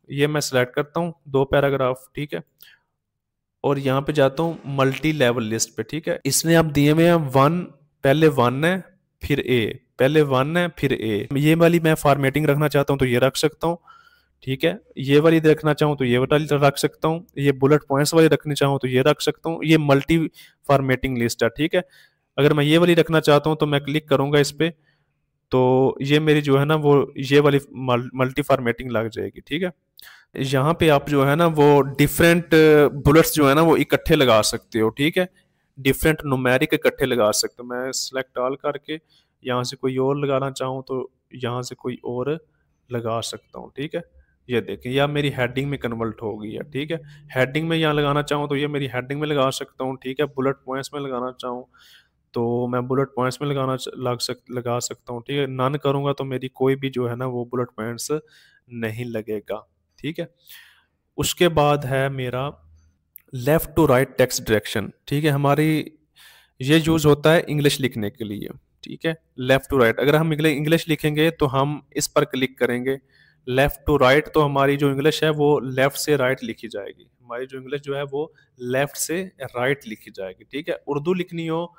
ये मैं सिलेक्ट करता हूँ 2 पैराग्राफ, ठीक है, और यहाँ पे जाता हूँ मल्टी लेवल लिस्ट पे, ठीक है। इसमें आप दिए हुए हैं 1, पहले 1 है फिर ए, पहले 1 है फिर ए। ये वाली मैं फॉर्मेटिंग रखना चाहता हूँ तो ये रख सकता हूँ, ठीक है। ये वाली रखना चाहूँ तो ये वाली रख सकता हूँ। ये बुलेट पॉइंट्स वाली रखनी चाहूँ तो ये रख सकता हूँ। ये मल्टी फॉर्मेटिंग लिस्ट है, ठीक है। अगर मैं ये वाली रखना चाहता हूँ तो मैं क्लिक करूंगा इस पे, तो ये मेरी जो है ना वो ये वाली मल्टी फॉर्मेटिंग लग जाएगी, ठीक है। यहाँ पे आप जो है ना वो डिफरेंट बुलेट्स जो है ना वो इकट्ठे लगा सकते हो, ठीक है। डिफरेंट नुमेरिक इकट्ठे लगा सकते हो। मैं सिलेक्ट ऑल करके यहाँ से कोई और लगाना चाहूँ तो यहाँ से कोई और लगा सकता हूँ, ठीक है। ये देखें या मेरी हेडिंग में कन्वर्ट हो गई है, ठीक है। हेडिंग में यहाँ लगाना चाहूँ तो ये मेरी हेडिंग में लगा सकता हूँ, ठीक है। बुलेट पॉइंट्स में लगाना चाहूँ तो मैं बुलेट पॉइंट्स में लगा सकता हूँ, ठीक है। नन करूँगा तो मेरी कोई भी जो है ना वो बुलेट पॉइंट्स नहीं लगेगा, ठीक है। उसके बाद है मेरा left to right text direction, ठीक है। हमारी ये यूज होता है इंग्लिश लिखने के लिए, ठीक है। लेफ्ट टू राइट अगर हम इंग्लिश लिखेंगे तो हम इस पर क्लिक करेंगे। लेफ्ट टू राइट तो हमारी जो इंग्लिश है वो लेफ्ट से राइट लिखी जाएगी। हमारी जो इंग्लिश जो है वो लेफ्ट से राइट लिखी जाएगी, ठीक है। उर्दू लिखनी हो,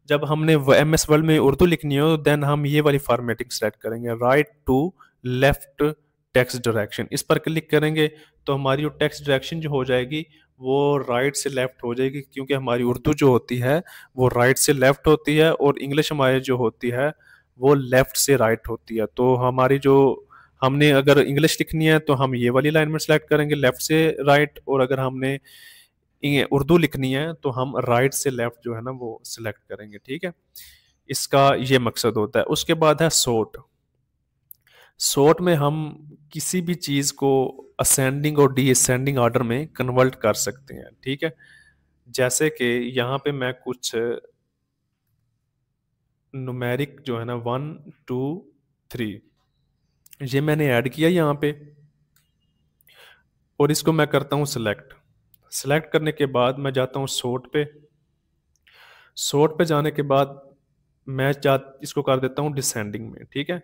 जब हमने MS वर्ड में उर्दू लिखनी हो देन हम ये वाली फॉर्मेटिंग सेलेक्ट करेंगे, right to left text direction. इस पर क्लिक करेंगे तो हमारी जो टेक्स्ट डायरेक्शन जो हो जाएगी वो राइट से लेफ्ट हो जाएगी, क्योंकि हमारी उर्दू जो होती है वो राइट से लेफ्ट होती है और इंग्लिश हमारी जो होती है वो लेफ्ट से राइट होती है। तो हमारी जो हमने अगर इंग्लिश लिखनी है तो हम ये वाली लाइन में सेलेक्ट करेंगे लेफ्ट से राइट, और अगर हमने उर्दू लिखनी है तो हम राइट से लेफ्ट जो है ना वो सिलेक्ट करेंगे, ठीक है। इसका ये मकसद होता है। उसके बाद है सॉर्ट। सॉर्ट में हम किसी भी चीज को असेंडिंग और डिसेंडिंग ऑर्डर में कन्वर्ट कर सकते हैं, ठीक है। जैसे कि यहाँ पे मैं कुछ नुमेरिक जो है ना 1 2 3 ये मैंने ऐड किया यहाँ पे, और इसको मैं करता हूँ सिलेक्ट। सिलेक्ट करने के बाद मैं जाता हूँ सॉर्ट पे। सॉर्ट पे जाने के बाद मैं इसको कर देता हूँ डिसेंडिंग में, ठीक है।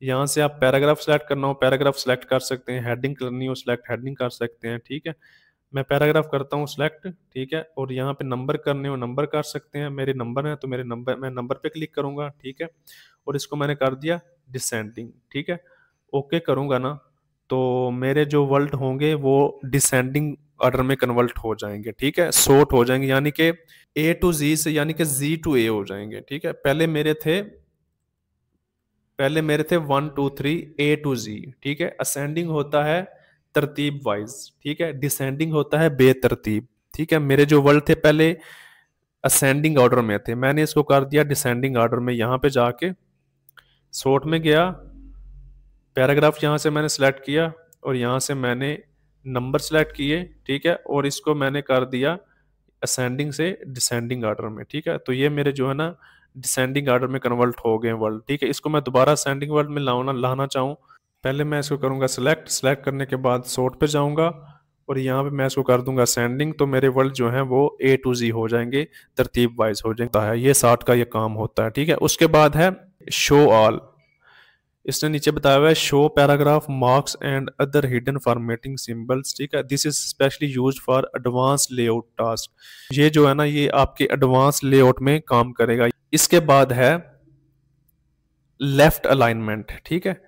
यहाँ से आप पैराग्राफ सेलेक्ट करना हो पैराग्राफ सेलेक्ट कर सकते हैं, हेडिंग करनी हो सिलेक्ट हेडिंग कर सकते हैं, ठीक है। मैं पैराग्राफ करता हूँ सिलेक्ट, ठीक है, और यहाँ पे नंबर करने हो नंबर कर सकते हैं, मेरे नंबर हैं तो मेरे नंबर, मैं नंबर पे क्लिक करूँगा, ठीक है, और इसको मैंने कर दिया डिसेंडिंग, ठीक है। ओके करूँगा ना, तो मेरे जो वर्ड होंगे वो डिसेंडिंग ऑर्डर में कन्वर्ट हो जाएंगे, ठीक है, सॉर्ट हो जाएंगे, यानी कि ए टू जी से यानी कि जी टू ए हो जाएंगे, ठीक है। पहले मेरे थे 1 2 3 ए टू जी, ठीक है। असेंडिंग होता है तरतीब वाइज, ठीक है, डिसेंडिंग होता है बेतरतीब, ठीक है। मेरे जो वर्ड थे पहले असेंडिंग ऑर्डर में थे, मैंने इसको कर दिया डिसेंडिंग ऑर्डर में। यहाँ पे जाके सॉर्ट में गया, पैराग्राफ यहाँ से मैंने सेलेक्ट किया और यहाँ से मैंने नंबर सेलेक्ट किए, ठीक है, और इसको मैंने कर दिया असेंडिंग से डिसेंडिंग ऑर्डर में, ठीक है। तो ये मेरे जो है ना डिसेंडिंग ऑर्डर में कन्वर्ट हो गए वर्ड, ठीक है। इसको मैं दोबारा असेंडिंग वर्ड में लाना चाहूँ, पहले मैं इसको करूँगा सिलेक्ट, सिलेक्ट करने के बाद सॉर्ट पे जाऊँगा और यहाँ पे मैं इसको कर दूंगा असेंडिंग, तो मेरे वर्ड जो हैं वो ए टू जी हो जाएंगे, तरतीब वाइज हो जाएगा है। ये शार्ट का ये काम होता है, ठीक है। उसके बाद है शो ऑल, इसने नीचे बताया हुआ है show paragraph marks and other hidden formatting symbols, ठीक है। This is specially used for advance layout task. ये जो है ना ये आपके एडवांस लेआउट में काम करेगा। इसके बाद है लेफ्ट अलाइनमेंट, ठीक है।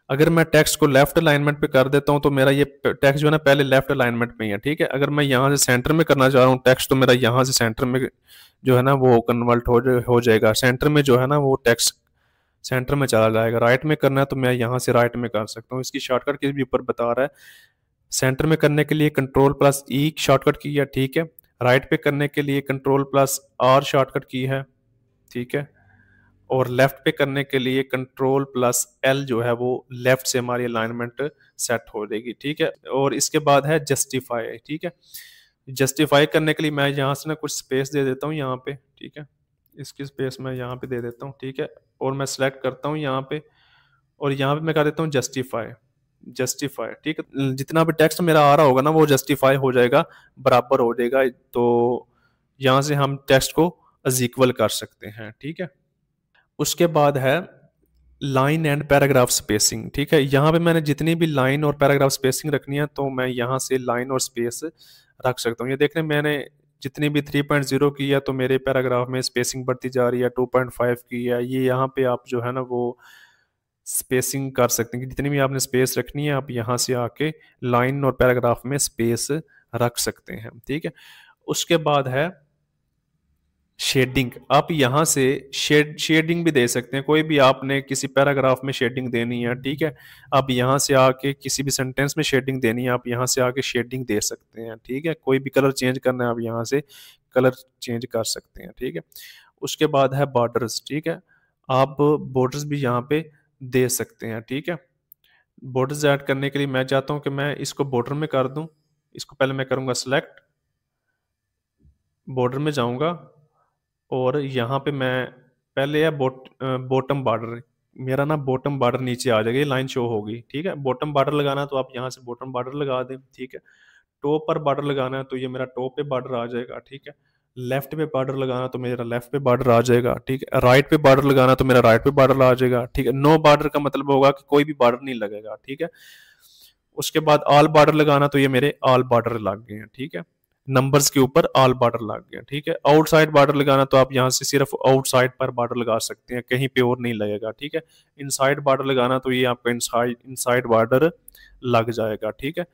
अगर मैं टेक्स्ट को लेफ्ट अलाइनमेंट पे कर देता हूं तो मेरा ये टेक्स्ट जो है ना पहले लेफ्ट अलाइनमेंट में ही है, ठीक है। अगर मैं यहाँ से सेंटर में करना चाह रहा हूँ टेक्स्ट, तो मेरा यहाँ से सेंटर में जो है ना वो कन्वर्ट हो जाएगा, सेंटर में जो है ना वो टेक्स्ट सेंटर में चला जाएगा। राइट में करना है तो मैं यहाँ से राइट में कर सकता हूँ। इसकी शॉर्टकट के भी ऊपर बता रहा है, सेंटर में करने के लिए कंट्रोल प्लस ई शॉर्टकट की है, ठीक है। राइट पे करने के लिए control plus are shortcut key है, ठीक है। और लेफ्ट पे करने के लिए कंट्रोल प्लस एल जो है वो लेफ्ट से हमारी अलाइनमेंट सेट हो जाएगी, ठीक है। और इसके बाद है जस्टिफाई, ठीक है। जस्टिफाई करने के लिए मैं यहाँ से ना कुछ स्पेस दे देता हूँ यहाँ पे, ठीक है। इसकी स्पेस मैं यहाँ पे दे देता हूँ, ठीक है। और मैं सेलेक्ट करता हूँ यहाँ पे और यहाँ पे मैं कर देता हूँ जस्टिफाई, जस्टिफाई, ठीक है। जितना भी टेक्स्ट मेरा आ रहा होगा ना वो जस्टिफाई हो जाएगा, बराबर हो जाएगा। तो यहाँ से हम टेक्स्ट को अज इक्वल कर सकते हैं, ठीक है। उसके बाद है लाइन एंड पैराग्राफ स्पेसिंग, ठीक है। यहाँ पे मैंने जितनी भी लाइन और पैराग्राफ स्पेसिंग रखनी है तो मैं यहाँ से लाइन और स्पेस रख सकता हूँ। ये देख रहे हैं मैंने जितनी भी 3.0 की है तो मेरे पैराग्राफ में स्पेसिंग बढ़ती जा रही है, 2.5 की है। ये यहाँ पे आप जो है ना वो स्पेसिंग कर सकते हैं कि जितनी भी आपने स्पेस रखनी है आप यहाँ से आके लाइन और पैराग्राफ में स्पेस रख सकते हैं, ठीक है। उसके बाद है शेडिंग, आप यहाँ से शेडिंग भी दे सकते हैं। कोई भी आपने किसी पैराग्राफ में शेडिंग देनी है, ठीक है, आप यहाँ से आके किसी भी सेंटेंस में शेडिंग देनी है आप यहाँ से आके शेडिंग दे सकते हैं, ठीक है। कोई भी कलर चेंज करना है आप यहाँ से कलर चेंज कर सकते हैं, ठीक है। उसके बाद है बॉर्डर्स, ठीक है, आप बॉर्डर्स भी यहाँ पे दे सकते हैं, ठीक है। बॉर्डर्स ऐड करने के लिए मैं चाहता हूँ कि मैं इसको बॉर्डर में कर दूँ। इसको पहले मैं करूँगा सिलेक्ट, बॉर्डर में जाऊँगा और यहाँ पे मैं पहले है बॉटम बॉर्डर, मेरा ना बॉटम बॉर्डर नीचे आ जाएगा, ये लाइन शो होगी, ठीक है। बॉटम बॉर्डर लगाना है तो आप यहाँ से बॉटम बॉर्डर लगा दें, ठीक है। टॉप पर बॉर्डर लगाना है तो ये मेरा टॉप पे बॉर्डर आ जाएगा, ठीक है। लेफ्ट पे बॉर्डर लगाना तो मेरा लेफ्ट पे बॉर्डर आ जाएगा, ठीक है। राइट पे बॉर्डर लगाना तो मेरा राइट पे बॉर्डर आ जाएगा, ठीक है। नो बॉर्डर का मतलब होगा कि कोई भी बॉर्डर नहीं लगेगा, ठीक है। उसके बाद ऑल बॉर्डर लगाना तो ये मेरे ऑल बॉर्डर लग गए हैं, ठीक है। नंबर्स के ऊपर ऑल बॉर्डर लग गया, ठीक है। आउटसाइड बॉर्डर लगाना तो आप यहाँ से सिर्फ आउटसाइड पर बॉर्डर लगा सकते हैं, कहीं पे और नहीं लगेगा, ठीक है। इनसाइड बॉर्डर लगाना तो ये आपका इनसाइड बॉर्डर लग जाएगा, ठीक है।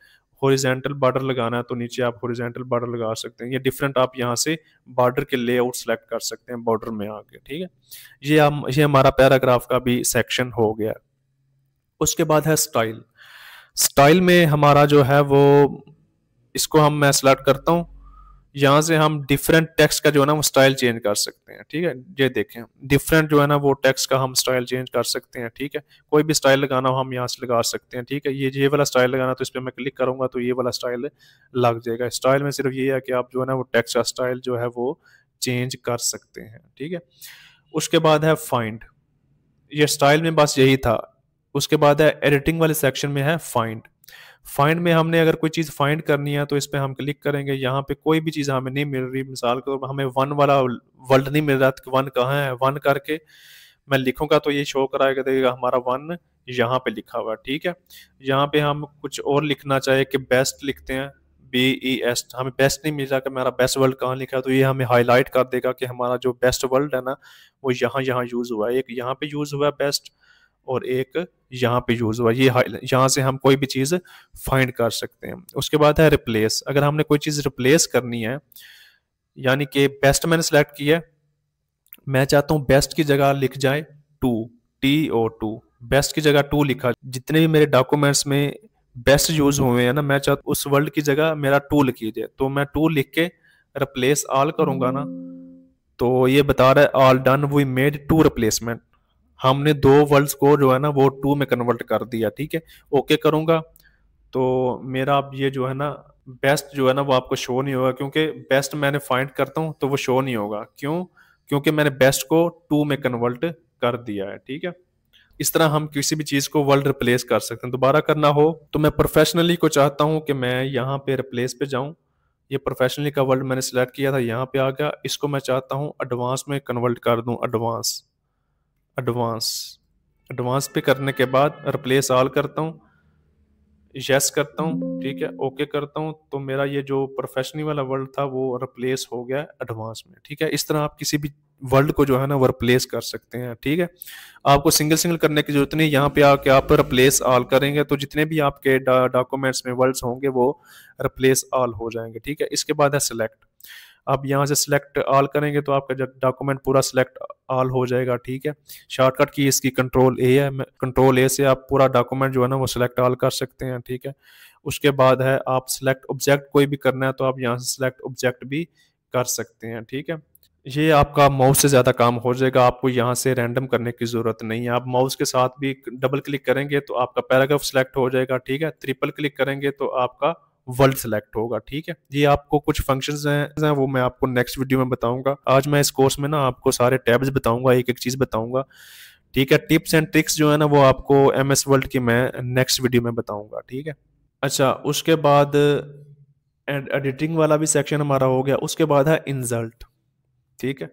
हॉरिजेंटल बॉर्डर लगाना है तो नीचे आप हॉरिजेंटल बॉर्डर लगा सकते हैं। ये डिफरेंट आप यहाँ से बॉर्डर के लेआउट सेलेक्ट कर सकते हैं बॉर्डर में आके, ठीक है। ये हमारा पैराग्राफ का भी सेक्शन हो गया। उसके बाद है स्टाइल। स्टाइल में हमारा जो है वो इसको मैं सेलेक्ट करता हूँ, यहाँ से हम डिफरेंट टेक्स्ट का जो है ना वो स्टाइल चेंज कर सकते हैं, ठीक है। ये देखें डिफरेंट जो है ना वो टेक्स्ट का हम स्टाइल चेंज कर सकते हैं, ठीक है। कोई भी स्टाइल लगाना हो हम यहाँ से लगा सकते हैं, ठीक है। ये वाला स्टाइल लगाना तो इस पर मैं क्लिक करूंगा तो ये वाला स्टाइल लग जाएगा। स्टाइल में सिर्फ ये है कि आप जो है ना वो टेक्स्ट का स्टाइल जो है वो चेंज कर सकते हैं, ठीक है। उसके बाद है फाइंड, ये स्टाइल में बस यही था। उसके बाद है एडिटिंग वाले सेक्शन में है फाइंड। फाइंड में हमने अगर कोई चीज़ फाइंड करनी है तो इस पर हम क्लिक करेंगे, यहाँ पे कोई भी चीज़ हमें नहीं मिल रही, मिसाल के हमें वन वाला वर्ड नहीं मिल रहा तो वन कहाँ है, वन करके मैं लिखूंगा तो ये शो कराएगा देगा हमारा वन यहाँ पे लिखा हुआ है, ठीक है। यहाँ पे हम कुछ और लिखना चाहे कि बेस्ट लिखते हैं, BEST, हमें बेस्ट नहीं मिल रहा कि हमारा बेस्ट वर्ल्ड कहाँ लिखा है, तो ये हमें हाईलाइट कर देगा कि हमारा जो बेस्ट वर्ल्ड है ना वो यहाँ यहाँ यूज़ हुआ है। एक यहाँ पे यूज़ हुआ है बेस्ट, और एक यहाँ पे यूज़ हुआ है। ये यहाँ से हम कोई भी चीज़ फाइंड कर सकते हैं। उसके बाद है रिप्लेस। अगर हमने कोई चीज़ रिप्लेस करनी है, यानी कि बेस्ट मैंने सेलेक्ट किया, मैं चाहता हूँ बेस्ट की जगह लिख जाए टू, TO2, बेस्ट की जगह टू लिखा। जितने भी मेरे डॉक्यूमेंट्स में बेस्ट यूज हुए हैं ना, मैं चाहता हूँ उस वर्ल्ड की जगह मेरा टू लिख लीजिए। तो मैं टू लिख के रिप्लेस ऑल करूंगा ना, तो ये बता रहा है all done, we made two replacement. हमने दो वर्ड्स को जो है ना वो टू में कन्वर्ट कर दिया। ठीक है, ओके करूंगा तो मेरा अब ये जो है ना बेस्ट जो है ना वो आपको शो नहीं होगा, क्योंकि बेस्ट मैंने फाइंड करता हूँ तो वो शो नहीं होगा। क्यों? क्योंकि मैंने बेस्ट को टू में कन्वर्ट कर दिया है। ठीक है, इस तरह हम किसी भी चीज को वर्ल्ड रिप्लेस कर सकते हैं। दोबारा करना हो तो मैं प्रोफेशनली को चाहता हूँ कि मैं यहाँ पे रिप्लेस पे जाऊँ। ये प्रोफेशनली का वर्ल्ड मैंने सिलेक्ट किया था, यहाँ पे आ गया। इसको मैं चाहता हूँ एडवांस में कन्वर्ट कर दूँ। एडवांस, एडवांस, एडवांस पे करने के बाद रिप्लेस ऑल करता हूँ, यस करता हूँ। ठीक है, ओके करता हूँ, तो मेरा ये जो प्रोफेशनल वाला वर्ल्ड था वो रिप्लेस हो गया एडवांस में। ठीक है, इस तरह आप किसी भी वर्ल्ड को जो है ना वो रिप्लेस कर सकते हैं। ठीक है, आपको सिंगल सिंगल करने की जरूरत नहीं। यहाँ पे आके आप रिप्लेस ऑल करेंगे तो जितने भी आपके डॉक्यूमेंट्स में वर्ड्स होंगे वो रिप्लेस ऑल हो जाएंगे। ठीक है, इसके बाद है सिलेक्ट। आप यहाँ से सिलेक्ट ऑल करेंगे तो आपका जो डॉक्यूमेंट पूरा सिलेक्ट ऑल हो जाएगा। ठीक है, शॉर्टकट की इसकी कंट्रोल A है। कंट्रोल A से आप पूरा डॉक्यूमेंट जो है ना वो सिलेक्ट ऑल कर सकते हैं। ठीक है, उसके बाद है आप सिलेक्ट ऑब्जेक्ट कोई भी करना है तो आप यहाँ से सिलेक्ट ऑब्जेक्ट भी कर सकते हैं। ठीक है, ये आपका माउस से ज़्यादा काम हो जाएगा, आपको यहाँ से रैंडम करने की ज़रूरत नहीं है। आप माउस के साथ भी डबल क्लिक करेंगे तो आपका पैराग्राफ सिलेक्ट हो जाएगा। ठीक है, ट्रिपल क्लिक करेंगे तो आपका वर्ल्ड सेलेक्ट होगा। ठीक है, ये आपको कुछ फंक्शंस हैं वो मैं आपको नेक्स्ट वीडियो में बताऊंगा। आज मैं इस कोर्स में ना आपको सारे टैब्स बताऊंगा, एक एक चीज़ बताऊंगा। ठीक है, टिप्स एंड ट्रिक्स जो है ना वो आपको MS वर्ल्ड की मैं नेक्स्ट वीडियो में बताऊंगा। ठीक है, अच्छा, उसके बाद एडिटिंग वाला भी सेक्शन हमारा हो गया। उसके बाद है इंसल्ट। ठीक है,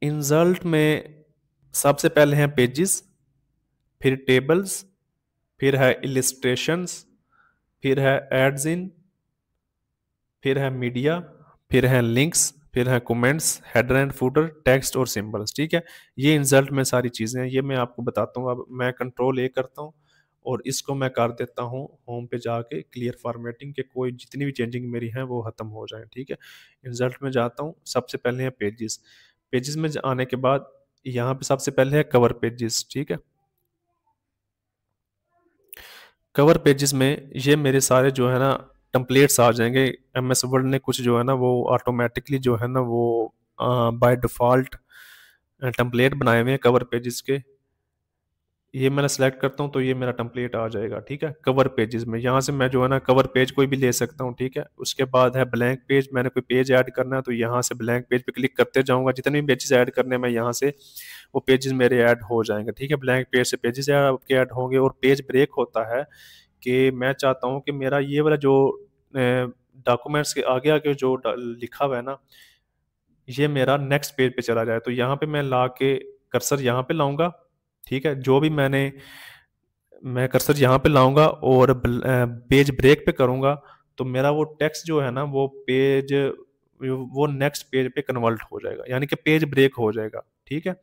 इंसल्ट में सबसे पहले हैं पेजेस, फिर टेबल्स, फिर है इलिस्ट्रेशंस, फिर है एड्स इन, फिर है मीडिया, फिर है लिंक्स, फिर है comments, header and footer, text और सिंबल्स। ठीक है, ये इंसल्ट में सारी चीज़ें हैं, ये मैं आपको बताता हूँ। अब मैं कंट्रोल A करता हूँ और इसको मैं कर देता हूँ होम पे जाके क्लियर फॉर्मेटिंग के, कोई जितनी भी चेंजिंग मेरी हैं वो ख़त्म हो जाए। ठीक है, इंसल्ट में जाता हूँ, सबसे पहले है पेजेस। पेजेस में आने के बाद यहाँ पे सबसे पहले है कवर पेजेस। ठीक है, कवर पेजेस में ये मेरे सारे जो है ना टेम्पलेट्स आ जाएंगे। MS वर्ड ने कुछ जो है ना वो ऑटोमेटिकली जो है ना वो बाय डिफ़ॉल्ट टेम्पलेट बनाए हुए हैं कवर पेजेस के। ये मैं सेलेक्ट करता हूँ तो ये मेरा टेम्पलेट आ जाएगा। ठीक है, कवर पेजेस में यहाँ से मैं जो है ना कवर पेज कोई भी ले सकता हूँ। ठीक है, उसके बाद है ब्लैंक पेज। मैंने कोई पेज ऐड करना है तो यहाँ से ब्लैंक पेज पे क्लिक करते जाऊँगा, जितने भी पेजेस ऐड करने हैं मैं यहाँ से वो पेजेस मेरे ऐड हो जाएंगे। ठीक है, ब्लैंक पेज से पेजेस आपके ऐड होंगे। और पेज ब्रेक होता है कि मैं चाहता हूँ कि मेरा ये वाला जो डॉक्यूमेंट्स के आगे आगे जो लिखा हुआ है ना ये मेरा नेक्स्ट पेज पे चला जाए, तो यहाँ पे मैं ला के कर्सर यहाँ पे लाऊंगा। ठीक है, जो भी मैं कर्सर यहाँ पे लाऊंगा और पेज ब्रेक पे करूंगा तो मेरा वो टेक्स्ट जो है ना वो नेक्स्ट पेज पे कन्वर्ट हो जाएगा, यानी कि पेज ब्रेक हो जाएगा। ठीक है,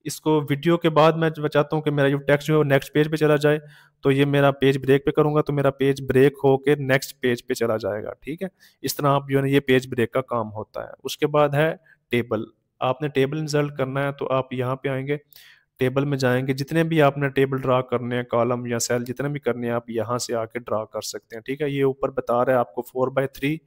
इसको वीडियो के बाद मैं चाहता हूँ कि मेरा जो टेक्स्ट जो है नेक्स्ट पेज पे चला जाए, तो ये मेरा पेज ब्रेक पे करूंगा तो मेरा पेज ब्रेक होके नेक्स्ट पेज पे चला जाएगा। ठीक है, इस तरह आप जो है ना ये पेज ब्रेक का काम होता है। उसके बाद है टेबल। आपने टेबल इंसर्ट करना है तो आप यहाँ पे आएंगे, टेबल में जाएंगे, जितने भी आपने टेबल ड्रा करने हैं, कॉलम या सेल जितने भी करने हैं आप यहाँ से आके ड्रा कर सकते हैं। ठीक है, ये ऊपर बता रहा है आपको 4x3,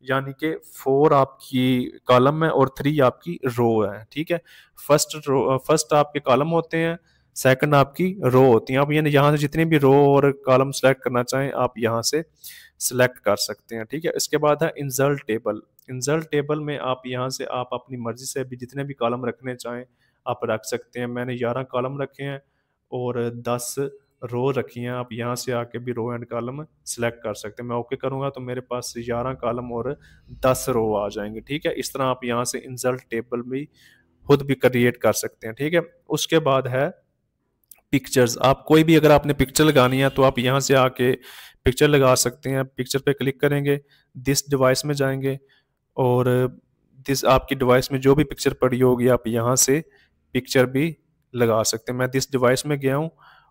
यानी कि 4 आपकी कॉलम है और 3 आपकी रो है। ठीक है, फर्स्ट आपके कॉलम होते हैं, सेकंड आपकी रो होती हैं। आप ये यहाँ से जितनी भी रो और कॉलम सेलेक्ट करना चाहें आप यहाँ से सिलेक्ट कर सकते हैं। ठीक है, इसके बाद है इंसर्ट टेबल। इंसर्ट टेबल में आप यहाँ से आप अपनी मर्जी से भी जितने भी कॉलम रखने चाहें आप रख सकते हैं। मैंने 11 कॉलम रखे हैं और 10 रो रखी हैं। आप यहाँ से आके भी रो एंड कॉलम सेलेक्ट कर सकते हैं। मैं ओके करूँगा तो मेरे पास 11 कॉलम और 10 रो आ जाएंगे। ठीक है, इस तरह आप यहाँ से इंसर्ट टेबल भी खुद भी क्रिएट कर सकते हैं। ठीक है, उसके बाद है पिक्चर्स। आप कोई भी अगर आपने पिक्चर लगानी है तो आप यहाँ से आके पिक्चर लगा सकते हैं। पिक्चर पे क्लिक करेंगे, दिस डिवाइस में जाएंगे और दिस आपकी डिवाइस में जो भी पिक्चर पड़ी होगी आप यहाँ से पिक्चर भी लगा सकते हैं। मैं दिस डिवाइस में गया हूँ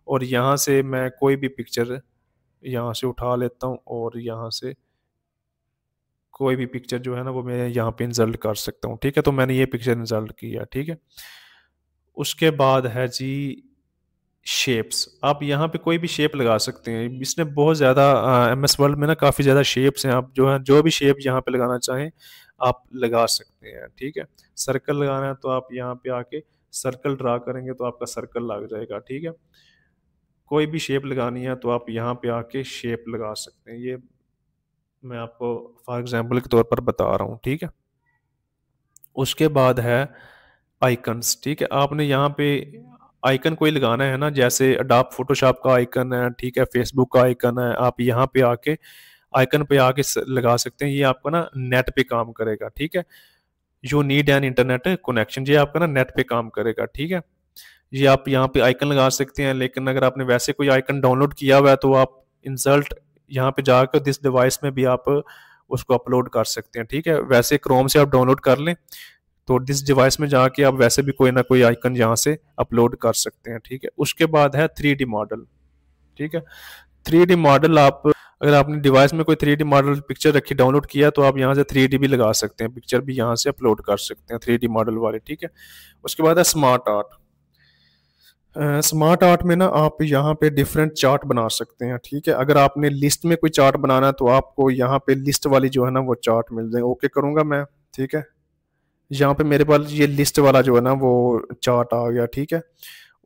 और यहाँ से मैं कोई भी पिक्चर यहाँ से उठा लेता हूँ और यहाँ से कोई भी पिक्चर जो है ना वो मैं यहाँ पे इंसर्ट कर सकता हूँ। ठीक है, तो मैंने ये पिक्चर इंसर्ट किया। ठीक है, उसके बाद है जी शेप्स। आप यहाँ पे कोई भी शेप लगा सकते हैं। इसमें बहुत ज़्यादा MS वर्ल्ड में ना काफ़ी ज़्यादा शेप्स हैं। आप जो है जो भी शेप यहाँ पे लगाना चाहें आप लगा सकते हैं। ठीक है, सर्कल लगाना है तो आप यहाँ पे आके सर्कल ड्रा करेंगे तो आपका सर्कल लग जाएगा। ठीक है, कोई भी शेप लगानी है तो आप यहाँ पे आके शेप लगा सकते हैं। ये मैं आपको फॉर एग्जांपल के तौर पर बता रहा हूँ। ठीक है, उसके बाद है आइकन्स। ठीक है, आपने यहाँ पे आइकन कोई लगाना है ना, जैसे अडोब फोटोशॉप का आइकन है, ठीक है, फेसबुक का आइकन है, आप यहाँ पे आके आइकन पे आके लगा सकते हैं। ये आपका ना नेट पे काम करेगा। ठीक है, you need an internet connection, ये आपका ना नेट पे काम करेगा। ठीक है, ये आप यहाँ पे आइकन लगा सकते हैं। लेकिन अगर आपने वैसे कोई आइकन डाउनलोड किया हुआ है तो आप इंसर्ट यहाँ पे जाकर दिस डिवाइस में भी आप उसको अपलोड कर सकते हैं। ठीक है, वैसे क्रोम से आप डाउनलोड कर लें तो दिस डिवाइस में जाके आप वैसे भी कोई ना कोई आइकन यहाँ से अपलोड कर सकते हैं। ठीक है, उसके बाद है 3D मॉडल। ठीक है, 3D मॉडल आप अगर आपने डिवाइस में कोई 3D मॉडल पिक्चर रखी डाउनलोड किया तो आप यहाँ से 3D भी लगा सकते हैं, पिक्चर भी यहाँ से अपलोड कर सकते हैं 3D मॉडल वाले। ठीक है, उसके बाद है स्मार्ट आर्ट। स्मार्ट आर्ट में ना आप यहाँ पे डिफरेंट चार्ट बना सकते हैं। ठीक है, अगर आपने लिस्ट में कोई चार्ट बनाना है तो आपको यहाँ पे लिस्ट वाली जो है ना वो चार्ट मिल जाएगा। ओके करूँगा मैं। ठीक है, यहाँ पे मेरे पास ये लिस्ट वाला जो है ना वो चार्ट आ गया। ठीक है,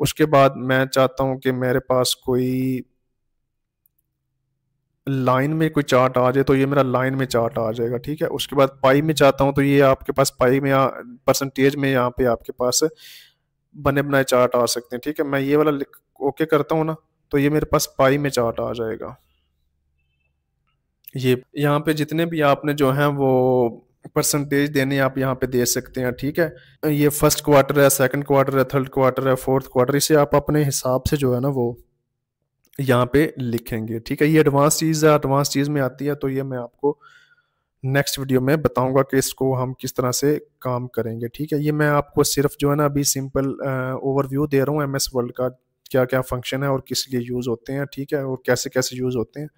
उसके बाद मैं चाहता हूँ कि मेरे पास कोई लाइन में कोई चार्ट आ जाए तो ये मेरा लाइन में चार्ट आ जाएगा। ठीक है, उसके बाद पाई में चाहता हूँ तो ये आपके पास पाई में या परसेंटेज में यहाँ पे आपके पास बने बनाए चार्ट आ सकते हैं। ठीक है, मैं ये वाला ओके करता हूँ ना तो ये मेरे पास पाई में चार्ट आ जाएगा। ये यहाँ पे जितने भी आपने जो है वो परसेंटेज देने आप यहाँ पे दे सकते हैं। ठीक है, ये फर्स्ट क्वार्टर है, सेकंड क्वार्टर है, थर्ड क्वार्टर है, फोर्थ क्वार्टर, इसे आप अपने हिसाब से जो है ना वो यहाँ पे लिखेंगे। ठीक है, ये एडवांस चीज़ है, एडवांस चीज़ में आती है तो ये मैं आपको नेक्स्ट वीडियो में बताऊंगा कि इसको हम किस तरह से काम करेंगे। ठीक है, ये मैं आपको सिर्फ जो है ना अभी सिंपल ओवरव्यू दे रहा हूँ MS वर्ल्ड का, क्या क्या फंक्शन है और किस लिए यूज़ होते हैं। ठीक है, और कैसे कैसे यूज़ होते हैं।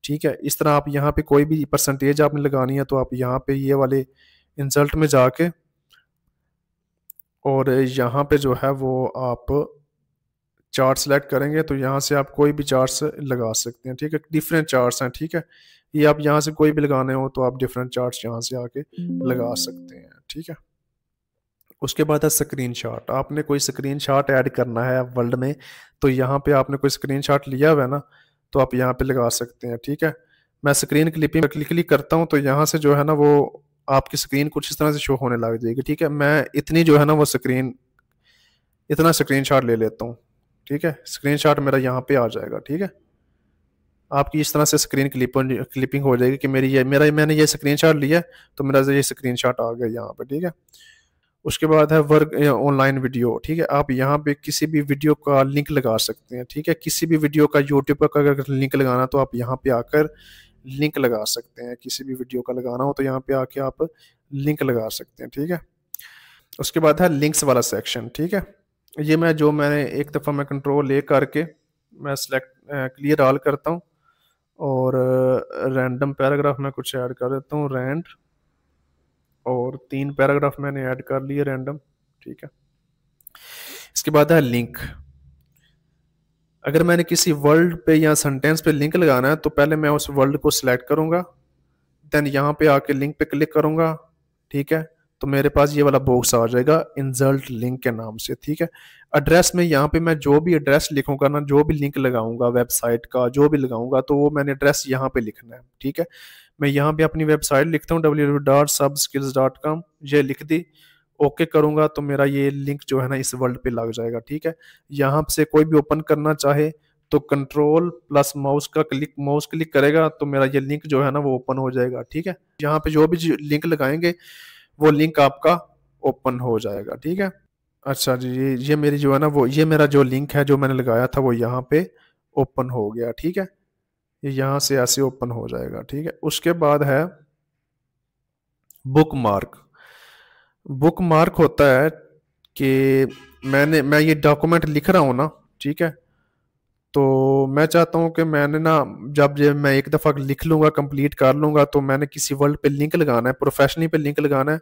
ठीक है, इस तरह आप यहाँ पे कोई भी परसेंटेज आपने लगानी है तो आप यहाँ पे ये वाले इंसल्ट में जाके और यहाँ पे जो है वो आप चार्ट सेलेक्ट करेंगे तो यहाँ से आप कोई भी चार्ट्स लगा सकते हैं। ठीक है, डिफरेंट चार्ट्स हैं। ठीक है, ये आप यहाँ से कोई भी लगाने हो तो आप डिफरेंट चार्ट्स यहाँ से आके लगा सकते हैं। ठीक है, उसके बाद है स्क्रीनशॉट। आपने कोई स्क्रीनशॉट ऐड करना है वर्ल्ड में तो यहाँ पे आपने कोई स्क्रीनशॉट लिया हुआ है ना तो आप यहाँ पे लगा सकते हैं। ठीक है, मैं स्क्रीन क्लिपिंग क्लिक करता हूँ तो यहाँ से जो है ना वो आपकी स्क्रीन कुछ इस तरह से शो होने लग जाएगी। ठीक है, मैं इतनी जो है ना वो स्क्रीन इतना स्क्रीनशॉट ले लेता हूँ। ठीक है, स्क्रीनशॉट मेरा यहाँ पे आ जाएगा। ठीक है, आपकी इस तरह से स्क्रीन क्लिपिंग हो जाएगी कि मैंने ये स्क्रीनशॉट लिया तो मेरा ये स्क्रीनशॉट आ गया यहाँ पे। ठीक है, उसके बाद है वर्क ऑनलाइन वीडियो। ठीक है, आप यहाँ पे किसी भी वीडियो का लिंक लगा सकते हैं। ठीक है, किसी भी वीडियो का यूट्यूब का अगर लिंक लगाना तो आप यहाँ पे आकर लिंक लगा सकते हैं। किसी भी वीडियो का लगाना हो तो यहाँ पे आके आप लिंक लगा सकते हैं। ठीक है, उसके बाद है लिंक्स वाला सेक्शन। ठीक है, ये मैंने एक दफ़ा मैं कंट्रोल ले करके मैं सेलेक्ट क्लियर ऑल करता हूँ और रैंडम पैराग्राफ में कुछ ऐड कर देता हूँ रैंड, और 3 पैराग्राफ मैंने ऐड कर लिए रैंडम। ठीक है, इसके बाद है लिंक। अगर मैंने किसी वर्ड पे या सेंटेंस पे लिंक लगाना है तो पहले मैं उस वर्ड को सिलेक्ट करूंगा, देन यहाँ पे आके लिंक पे क्लिक करूंगा। ठीक है, तो मेरे पास ये वाला बॉक्स आ जाएगा इंसर्ट लिंक के नाम से। ठीक है, एड्रेस में यहाँ पे मैं जो भी एड्रेस लिखूंगा ना, जो भी लिंक लगाऊंगा वेबसाइट का जो भी लगाऊंगा तो वो मैंने एड्रेस यहाँ पे लिखना है। ठीक है, मैं यहाँ पे अपनी वेबसाइट लिखता हूँ www.subskills.com, ये लिख दी। ओके करूंगा तो मेरा ये लिंक जो है ना इस वर्ल्ड पे लग जाएगा। ठीक है, यहाँ से कोई भी ओपन करना चाहे तो कंट्रोल प्लस माउस क्लिक करेगा तो मेरा ये लिंक जो है ना वो ओपन हो जाएगा। ठीक है, यहाँ पे जो भी लिंक लगाएंगे वो लिंक आपका ओपन हो जाएगा। ठीक है, अच्छा जी, ये मेरी जो है ना वो ये मेरा जो लिंक है जो मैंने लगाया था वो यहाँ पे ओपन हो गया। ठीक है, ये यहाँ से ऐसे ओपन हो जाएगा, ठीक है। उसके बाद है बुक मार्क। बुक मार्क होता है कि मैं ये डॉक्यूमेंट लिख रहा हूँ ना, ठीक है, तो मैं चाहता हूँ कि मैंने ना, जब मैं एक दफ़ा लिख लूँगा, कंप्लीट कर लूँगा, तो मैंने किसी वर्ड पे लिंक लगाना है, प्रोफेशनली पे लिंक लगाना है।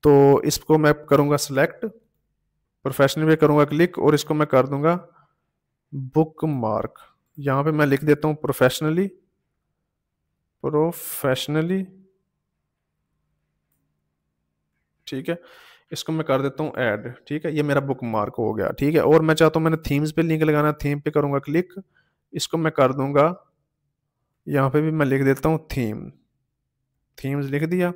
तो इसको मैं करूँगा सिलेक्ट, प्रोफेशनली पे करूँगा क्लिक, और इसको मैं कर दूंगा बुक मार्क। यहाँ पे मैं लिख देता हूँ प्रोफेशनली, प्रोफेशनली, ठीक है। इसको मैं कर देता हूँ ऐड, ठीक है। ये मेरा बुक मार्क हो गया, ठीक है। और मैं चाहता हूँ मैंने थीम्स पे लिंक लगाना, थीम पे करूँगा क्लिक, इसको मैं कर दूंगा, यहाँ पे भी मैं लिख देता हूँ थीम, थीम्स लिख दिया,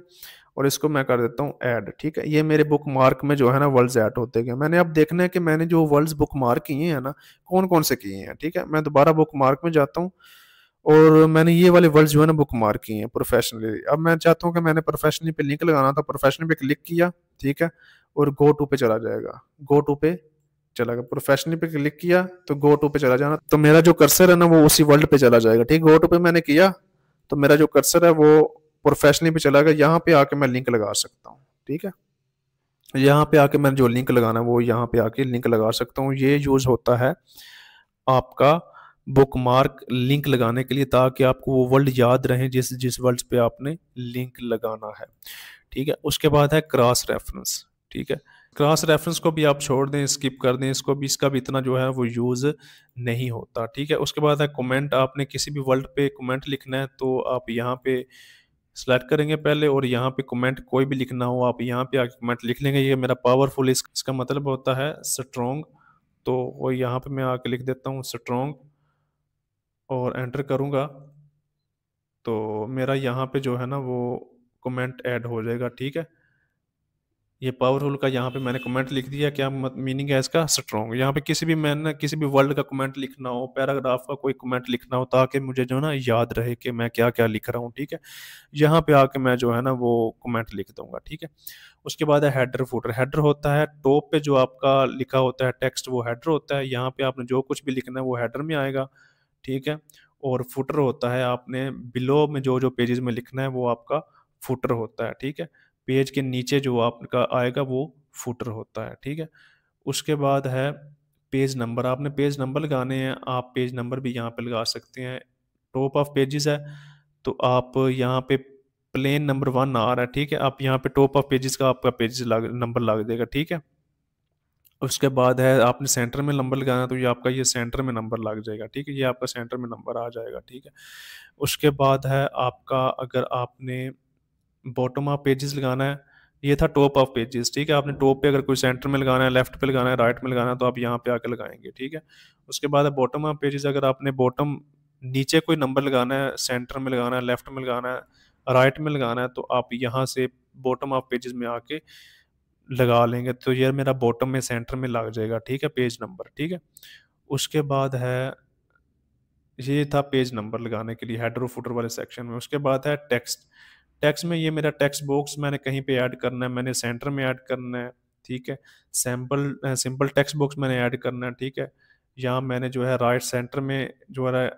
और इसको मैं कर देता हूँ ऐड, ठीक है। ये मेरे बुक मार्क में जो है ना वर्ड्स ऐड होते गए। मैंने अब देखना है कि मैंने जो वर्ड्स बुक मार्क किए हैं ना, कौन कौन से किए हैं, ठीक है। मैं दोबारा बुक मार्क में जाता हूँ, और मैंने ये वाले वर्ड्स जो है ना बुक मार्क किए हैं प्रोफेशनली। अब मैं चाहता हूँ कि मैंने प्रोफेशनली पे लिंक लगाना था, प्रोफेशनली पे क्लिक किया, ठीक है, और गो टू पे चला जाएगा, गो टू पे चला गया। प्रोफेशनली पे क्लिक किया तो गो टू पे चला जाना, तो मेरा जो कर्सर है ना वो उसी वर्ल्ड पे चला जाएगा, ठीक। गो टू पे मैंने किया तो मेरा जो कर्सर है वो प्रोफेशनली पे चला गया। यहाँ पे आके मैं लिंक लगा सकता हूँ, ठीक है। यहाँ पे आके मैं जो लिंक लगाना है वो यहाँ पे आके लिंक लगा सकता हूँ। ये यूज होता है आपका बुक मार्क लिंक लगाने के लिए, ताकि आपको वो वर्ड याद रहे जिस जिस वर्ड पे आपने लिंक लगाना है, ठीक है। उसके बाद है क्रॉस रेफरेंस, ठीक है। क्रॉस रेफरेंस को भी आप छोड़ दें, स्किप कर दें इसको भी, इसका भी इतना जो है वो यूज़ नहीं होता, ठीक है। उसके बाद है कमेंट। आपने किसी भी वर्ड पे कमेंट लिखना है तो आप यहाँ पे सेलेक्ट करेंगे पहले, और यहाँ पे कमेंट कोई भी लिखना हो आप यहाँ पे आके कमेंट लिख लेंगे। ये मेरा पावरफुल, इसका मतलब होता है स्ट्रॉन्ग, तो वो यहाँ पे मैं आके लिख देता हूँ स्ट्रॉन्ग, और एंटर करूँगा तो मेरा यहाँ पे जो है ना वो कमेंट ऐड हो जाएगा, ठीक है। ये पावरफुल का यहाँ पे मैंने कमेंट लिख दिया। क्या मीनिंग है इसका? स्ट्रॉन्ग। यहाँ पे किसी भी मैंने किसी भी वर्ड का कमेंट लिखना हो, पैराग्राफ का कोई कमेंट लिखना हो, ताकि मुझे जो है ना याद रहे कि मैं क्या क्या लिख रहा हूँ, ठीक है। यहाँ पे आके मैं जो है ना वो कमेंट लिख दूंगा, ठीक है। उसके बाद है हेडर फुटर। हेडर होता है टॉप पे जो आपका लिखा होता है टेक्स्ट, वो हेडर होता है। यहाँ पे आपने जो कुछ भी लिखना है वो हेडर में आएगा, ठीक है। और फुटर होता है आपने बिलो में जो जो पेजेस में लिखना है वो आपका फुटर होता है, ठीक है। पेज के नीचे जो आपका आएगा वो फुटर होता है, ठीक है। उसके बाद है पेज नंबर। आपने पेज नंबर लगाने हैं, आप पेज नंबर भी यहाँ पे लगा सकते हैं। टॉप ऑफ पेजेस है तो आप यहाँ पे प्लेन नंबर 1 आ रहा है, ठीक है। आप यहाँ पे टॉप ऑफ पेजेस का आपका पेज नंबर लग देगा, ठीक है। उसके बाद है आपने सेंटर में नंबर लगाना, तो ये आपका ये सेंटर में नंबर लग जाएगा, ठीक है। ये आपका सेंटर में नंबर आ जाएगा, ठीक है। उसके बाद है आपका, अगर आपने बॉटम ऑफ पेजेस लगाना है, ये था टॉप ऑफ पेजेस, ठीक है। आपने टॉप पे अगर कोई सेंटर में लगाना है, लेफ्ट पे लगाना है, राइट में लगाना है, तो आप यहाँ पे आके लगाएंगे, ठीक है। उसके बाद है बॉटम ऑफ पेजेस। अगर आपने बॉटम नीचे कोई नंबर लगाना है, सेंटर में लगाना है, लेफ्ट में लगाना है, राइट में लगाना है, तो आप यहाँ से बॉटम ऑफ पेजेस में आके लगा लेंगे, तो ये मेरा बॉटम में सेंटर में लग जाएगा, ठीक है, पेज नंबर, ठीक है। उसके बाद है, ये था पेज नंबर लगाने के लिए हेडर और फुटर वाले सेक्शन में। उसके बाद है टेक्स्ट। टेक्स्ट में ये मेरा टेक्स्ट बॉक्स मैंने कहीं पे ऐड करना है, मैंने सेंटर में ऐड करना है, ठीक है। सिंपल टेक्स्ट बॉक्स मैंने ऐड करना है, ठीक है। यहाँ मैंने जो है राइट सेंटर में जो है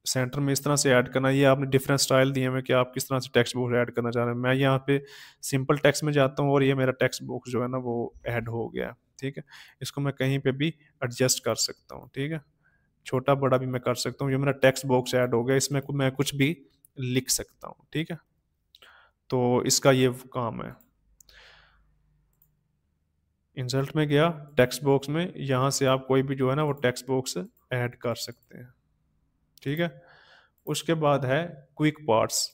सेंटर में इस तरह से ऐड करना है। ये आपने डिफरेंट स्टाइल दिए हैं कि आप किस तरह से टेक्स्ट बॉक्स ऐड करना चाह रहे हैं। मैं यहाँ पे सिंपल टेक्स्ट में जाता हूँ और ये मेरा टेक्स्ट बॉक्स जो है ना वो ऐड हो गया, ठीक है। इसको मैं कहीं पे भी एडजस्ट कर सकता हूँ, ठीक है, छोटा बड़ा भी मैं कर सकता हूँ। ये मेरा टेक्स्ट बॉक्स ऐड हो गया, इसमें मैं कुछ भी लिख सकता हूँ, ठीक है। तो इसका ये काम है। इंसर्ट में गया, टेक्स्ट बॉक्स में, यहाँ से आप कोई भी जो है ना वो टेक्स्ट बॉक्स ऐड कर सकते हैं, ठीक है। उसके बाद है क्विक पार्ट्स।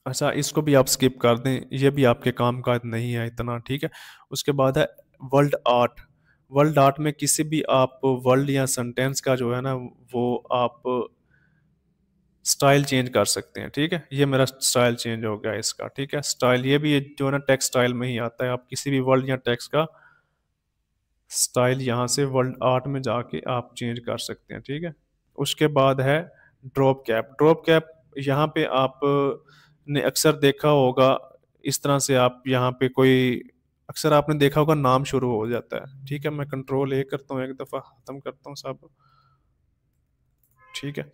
अच्छा, इसको भी आप स्किप कर दें, ये भी आपके काम का नहीं है इतना, ठीक है। उसके बाद है वर्ल्ड आर्ट। वर्ल्ड आर्ट में किसी भी आप वर्ल्ड या सेंटेंस का जो है ना वो आप स्टाइल चेंज कर सकते हैं, ठीक है। ये मेरा स्टाइल चेंज हो गया इसका, ठीक है। स्टाइल ये भी जो है ना टेक्स्ट स्टाइल में ही आता है। आप किसी भी वर्ल्ड या टेक्स्ट का स्टाइल यहाँ से वर्ल्ड आर्ट में जाके आप चेंज कर सकते हैं, ठीक है। उसके बाद है ड्रॉप कैप। ड्रॉप कैप यहाँ पे आप ने अक्सर देखा होगा, इस तरह से आप यहाँ पे कोई, अक्सर आपने देखा होगा नाम शुरू हो जाता है, ठीक है। मैं कंट्रोल A करता हूँ, एक दफ़ा ख़त्म करता हूँ सब, ठीक है।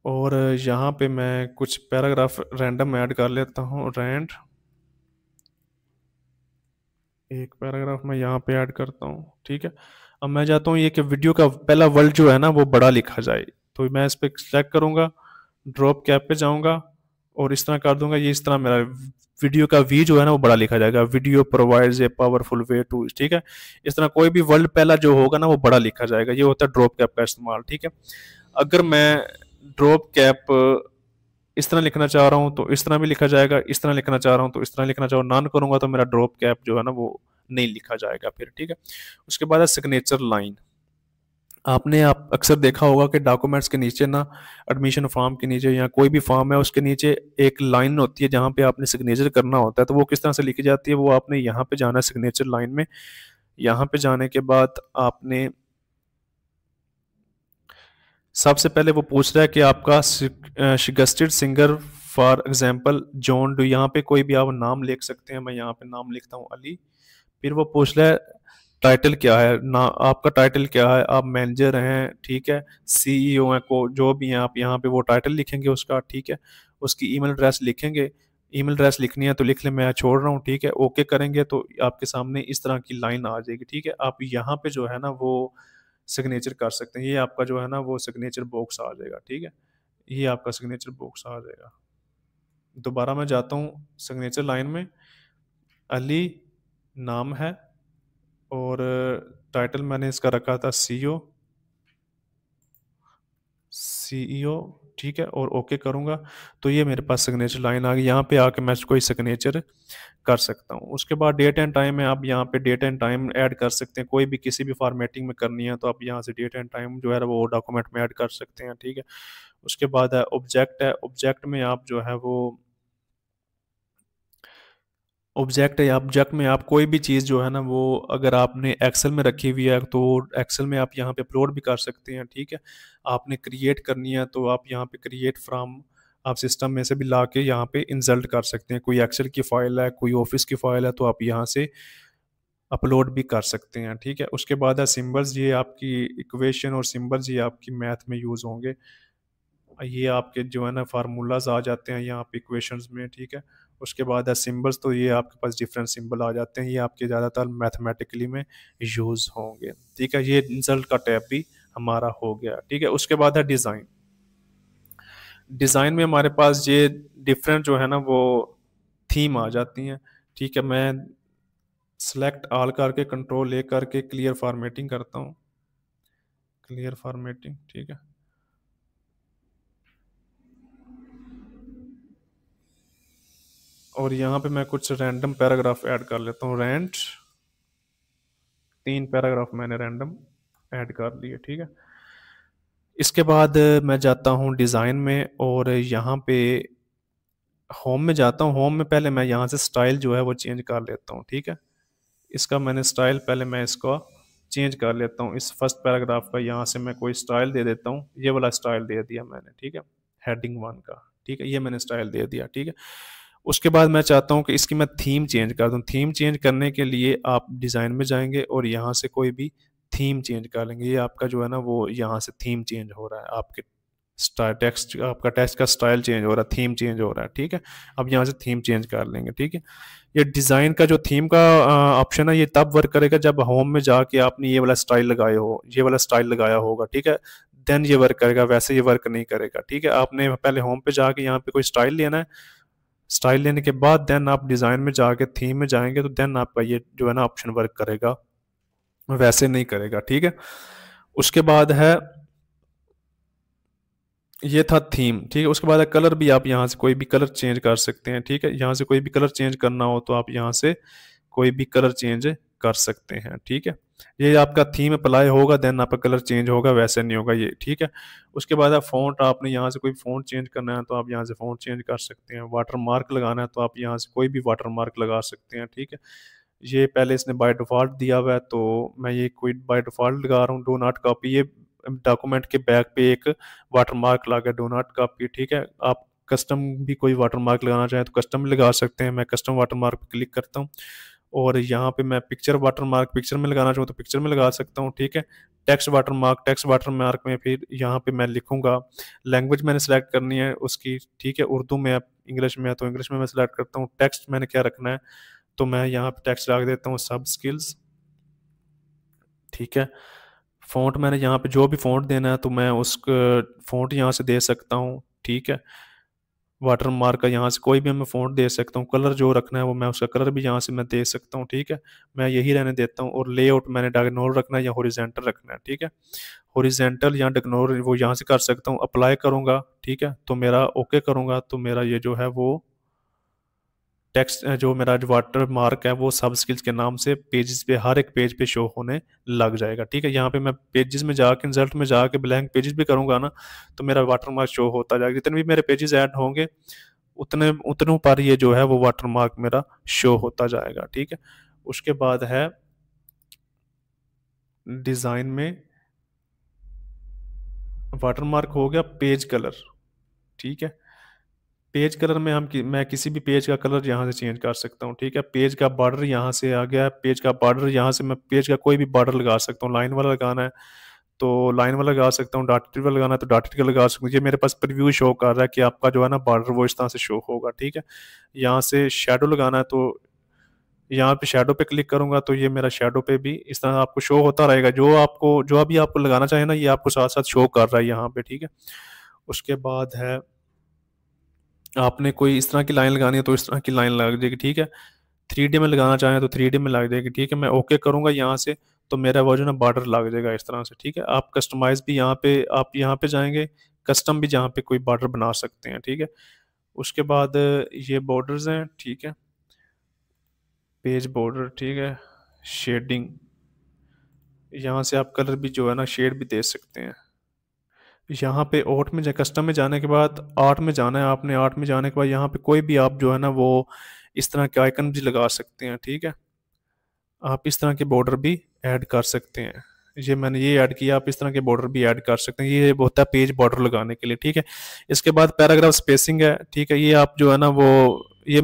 और यहाँ पे मैं कुछ पैराग्राफ रैंडम ऐड कर लेता हूँ। रैंड एक पैराग्राफ मैं यहाँ पे ऐड करता हूँ, ठीक है। अब मैं चाहता हूँ ये कि वीडियो का पहला वर्ड जो है ना वो बड़ा लिखा जाए, तो मैं इस पर सिलेक्ट करूँगा, ड्रॉप कैप पे जाऊँगा और इस तरह कर दूंगा। ये इस तरह मेरा वीडियो का वी जो है ना वो बड़ा लिखा जाएगा। Video provides a powerful way to, ठीक है। इस तरह कोई भी वर्ड पहला जो होगा ना वो बड़ा लिखा जाएगा। ये होता है ड्रॉप कैप का इस्तेमाल, ठीक है। अगर मैं ड्रॉप कैप इस तरह लिखना चाह रहा हूँ तो इस तरह भी लिखा जाएगा, इस तरह लिखना चाह रहा हूँ तो इस तरह लिखना चाह रहा हूँ। नॉन करूंगा तो मेरा ड्रॉप कैप जो है ना वो नहीं लिखा जाएगा फिर, ठीक है। उसके बाद है सिग्नेचर लाइन। आपने आप अक्सर देखा होगा कि डॉक्यूमेंट्स के नीचे ना, एडमिशन फॉर्म के नीचे या कोई भी फॉर्म है उसके नीचे एक लाइन होती है जहाँ पे आपने सिग्नेचर करना होता है। तो वो किस तरह से लिखी जाती है, वो आपने यहाँ पे जाना है सिग्नेचर लाइन में। यहाँ पे जाने के बाद आपने सबसे पहले वो पूछ रहा है कि आपका suggested singer for example John do. यहाँ पे कोई भी आप नाम लिख सकते हैं। मैं यहाँ पे नाम लिखता हूँ अली। फिर वो पूछ रहा है टाइटल क्या है ना, आपका टाइटल क्या है, आप मैनेजर हैं, ठीक है, सीईओ हैं, को जो भी हैं आप यहाँ पे वो टाइटल लिखेंगे उसका, ठीक है। उसकी ईमेल एड्रेस लिखेंगे। ईमेल एड्रेस लिखनी है तो लिख ले, मैं छोड़ रहा हूँ, ठीक है। ओके करेंगे तो आपके सामने इस तरह की लाइन आ जाएगी, ठीक है। आप यहाँ पे जो है ना वो सिग्नेचर कर सकते हैं। ये आपका जो है ना वो सिग्नेचर बॉक्स आ जाएगा, ठीक है। ये आपका सिग्नेचर बॉक्स आ जाएगा। दोबारा मैं जाता हूँ सिग्नेचर लाइन में। अली नाम है और टाइटल मैंने इसका रखा था सीईओ, सीईओ, ठीक है। और ओके करूंगा तो ये मेरे पास सिग्नेचर लाइन आ गई। यहाँ पे आके मैं कोई सिग्नेचर कर सकता हूँ। उसके बाद डेट एंड टाइम है। आप यहाँ पे डेट एंड टाइम ऐड कर सकते हैं। कोई भी किसी भी फॉर्मेटिंग में करनी है तो आप यहाँ से डेट एंड टाइम जो है वो डॉक्यूमेंट में ऐड कर सकते हैं, ठीक है। उसके बाद है ऑब्जेक्ट है। ऑब्जेक्ट में आप जो है वो ऑब्जेक्ट है, ऑब्जेक्ट में आप कोई भी चीज़ जो है ना वो अगर आपने एक्सेल में रखी हुई है तो एक्सेल में आप यहाँ पे अपलोड भी कर सकते हैं, ठीक है। आपने क्रिएट करनी है तो आप यहाँ पे क्रिएट फ्रॉम आप सिस्टम में से भी ला के यहाँ पे इंसर्ट कर सकते हैं। कोई एक्सेल की फाइल है, कोई ऑफिस की फाइल है तो आप यहाँ से अपलोड भी कर सकते हैं, ठीक है। उसके बाद है सिंबल्स। ये आपकी इक्वेशन और सिंबल्स ये आपकी मैथ में यूज़ होंगे। ये आपके जो है ना फार्मूलाज आ जाते हैं यहाँ पे इक्वेशंस में, ठीक है। उसके बाद है सिंबल्स। तो ये आपके पास डिफरेंट सिंबल आ जाते हैं। ये आपके ज़्यादातर मैथमेटिकली में यूज़ होंगे, ठीक है। ये रिजल्ट का टैब भी हमारा हो गया, ठीक है। उसके बाद है डिज़ाइन। डिज़ाइन में हमारे पास ये डिफरेंट जो है ना वो थीम आ जाती हैं, ठीक है। मैं सेलेक्ट ऑल करके कंट्रोल ए करके क्लियर फॉर्मेटिंग करता हूँ। क्लियर फॉर्मेटिंग, ठीक है। और यहाँ पे मैं कुछ रैंडम पैराग्राफ ऐड कर लेता हूँ। रैंड 3 पैराग्राफ मैंने रैंडम ऐड कर लिए, ठीक है। इसके बाद मैं जाता हूँ डिज़ाइन में और यहाँ पे होम में जाता हूँ। होम में पहले मैं यहाँ से स्टाइल जो है वो चेंज कर लेता हूँ, ठीक है। इसका मैंने स्टाइल पहले मैं इसको चेंज कर लेता हूँ। इस फर्स्ट पैराग्राफ का यहाँ से मैं कोई स्टाइल दे देता हूँ। ये वाला स्टाइल दे दिया मैंने, ठीक है, हेडिंग 1 का, ठीक है। ये मैंने स्टाइल दे दिया, ठीक है। उसके बाद मैं चाहता हूँ कि इसकी मैं थीम चेंज कर दूँ। थीम चेंज करने के लिए आप डिज़ाइन में जाएंगे और यहाँ से कोई भी थीम चेंज कर लेंगे। ये आपका जो है ना वो यहाँ से थीम चेंज हो रहा है। आपके स्टाइल टेक्स्ट, आपका टेक्स्ट का स्टाइल चेंज हो रहा है, थीम चेंज हो रहा है, ठीक है। अब यहाँ से थीम चेंज कर लेंगे, ठीक है। ये डिज़ाइन का जो थीम का ऑप्शन है ये तब वर्क करेगा जब होम में जाके आपने ये वाला स्टाइल लगाए हो, ये वाला स्टाइल लगाया होगा, ठीक है। देन ये वर्क करेगा, वैसे ये वर्क नहीं करेगा, ठीक है। आपने पहले होम पे जाके यहाँ पे कोई स्टाइल लेना है। स्टाइल लेने के बाद देन आप डिज़ाइन में जाके थीम में जाएंगे तो देन आपका ये जो है ना ऑप्शन वर्क करेगा, वैसे नहीं करेगा, ठीक है। उसके बाद है ये था थीम, ठीक है। उसके बाद है कलर भी। आप यहाँ से कोई भी कलर चेंज कर सकते हैं, ठीक है। यहाँ से कोई भी कलर चेंज करना हो तो आप यहाँ से कोई भी कलर चेंज कर सकते हैं, ठीक है। ये आपका थीम अप्लाई होगा देन आपका कलर चेंज होगा, वैसे नहीं होगा ये, ठीक है। उसके बाद है फ़ॉन्ट। आपने यहाँ से कोई फ़ॉन्ट चेंज करना है तो आप यहाँ से फ़ॉन्ट चेंज कर सकते हैं। वाटर मार्क लगाना है तो आप यहाँ से कोई भी वाटर मार्क लगा सकते हैं, ठीक है। ये पहले इसने बाय डिफ़ॉल्ट दिया हुआ है तो मैं ये कोई बाय डिफ़ॉल्ट लगा रहा हूँ, डू नॉट कॉपी। ये डॉक्यूमेंट के बैक पे एक वाटर मार्क लगा, डू नॉट कॉपी, ठीक है। आप कस्टम भी कोई वाटर मार्क लगाना चाहें तो कस्टम लगा सकते हैं। मैं कस्टम वाटर मार्क पर क्लिक करता हूँ और यहाँ पे मैं पिक्चर वाटर मार्क पिक्चर में लगाना चाहूँ तो पिक्चर में लगा सकता हूँ, ठीक है। टेक्स्ट वाटर मार्क में फिर यहाँ पे मैं लिखूंगा, लैंग्वेज मैंने सेलेक्ट करनी है उसकी, ठीक है, उर्दू में है, इंग्लिश में है तो इंग्लिश में मैं सेलेक्ट करता हूँ। टेक्स्ट मैंने क्या रखना है, तो मैं यहाँ पे टेक्स्ट रख देता हूँ सब स्किल्स, ठीक है। फ़ॉन्ट मैंने यहाँ पे जो भी फ़ॉन्ट देना है तो मैं उस फ़ॉन्ट यहाँ से दे सकता हूँ, ठीक है। वाटर मार्क का यहाँ से कोई भी मैं फ़ॉन्ट दे सकता हूँ, कलर जो रखना है वो मैं उसका कलर भी यहाँ से मैं दे सकता हूँ, ठीक है। मैं यही रहने देता हूँ। और लेआउट मैंने डायगोनल रखना है या हॉरिजॉन्टल रखना है, ठीक है। हॉरिजॉन्टल या डायगोनल वो यहाँ से कर सकता हूँ, अप्लाई करूँगा, ठीक है, तो मेरा ओके करूँगा तो मेरा ये जो है वो टेक्स्ट जो मेरा जो वाटर मार्क है वो सब स्किल्स के नाम से पेजेस पे, हर एक पेज पे शो होने लग जाएगा, ठीक है। यहाँ पे मैं पेजेस में जाके इंसर्ट में जाके ब्लैंक पेजेस भी करूँगा ना, तो मेरा वाटर मार्क शो होता जाएगा। जितने भी मेरे पेजेस ऐड होंगे उतने उतनों पर ये जो है वो वाटर मार्क मेरा शो होता जाएगा, ठीक है। उसके बाद है डिज़ाइन में वाटर मार्क हो गया, पेज कलर, ठीक है। पेज कलर में मैं किसी भी पेज का कलर यहाँ से चेंज कर सकता हूँ, ठीक है। पेज का बॉर्डर यहाँ से आ गया, पेज का बॉर्डर यहाँ से मैं पेज का कोई भी बॉर्डर लगा सकता हूँ। लाइन वाला लगाना है तो लाइन वाला लगा सकता हूँ, डॉटेड वाला लगाना है तो डॉटेड का लगा सकता हूँ। ये मेरे पास प्रीव्यू शो कर रहा है कि आपका जो है ना बॉर्डर वो इस तरह से शो होगा, ठीक है। यहाँ से शेडो लगाना है तो यहाँ पे शेडो पे क्लिक करूंगा तो ये मेरा शेडो पे भी इस तरह आपको शो होता रहेगा, जो अभी आपको लगाना चाहे ना ये आपको साथ साथ शो कर रहा है यहाँ पे, ठीक है। उसके बाद है आपने कोई इस तरह की लाइन लगानी है तो इस तरह की लाइन लग जाएगी, ठीक है। 3D में लगाना चाहें तो 3D में लग जाएगी, ठीक है। मैं ओके करूंगा यहाँ से तो मेरा वो जो ना बॉर्डर लग जाएगा इस तरह से, ठीक है। आप कस्टमाइज भी यहाँ पे, आप यहाँ पे जाएंगे कस्टम भी जहाँ पे कोई बॉर्डर बना सकते हैं, ठीक है। उसके बाद ये बॉर्डर्स हैं, ठीक है, पेज बॉर्डर, ठीक है। शेडिंग, यहाँ से आप कलर भी जो है ना शेड भी दे सकते हैं। यहाँ पे आर्ट में कस्टम में जाने के बाद आर्ट में जाना है आपने, आर्ट में जाने के बाद यहाँ पे कोई भी आप जो है ना वो इस तरह के आइकन भी लगा सकते हैं, ठीक है। आप इस तरह के बॉर्डर भी ऐड कर सकते हैं। ये मैंने ये ऐड किया, आप इस तरह के बॉर्डर भी ऐड कर सकते हैं। ये होता है पेज बॉर्डर लगाने के लिए, ठीक है। इसके बाद पैराग्राफ स्पेसिंग है, ठीक है। ये आप जो है ना वो ये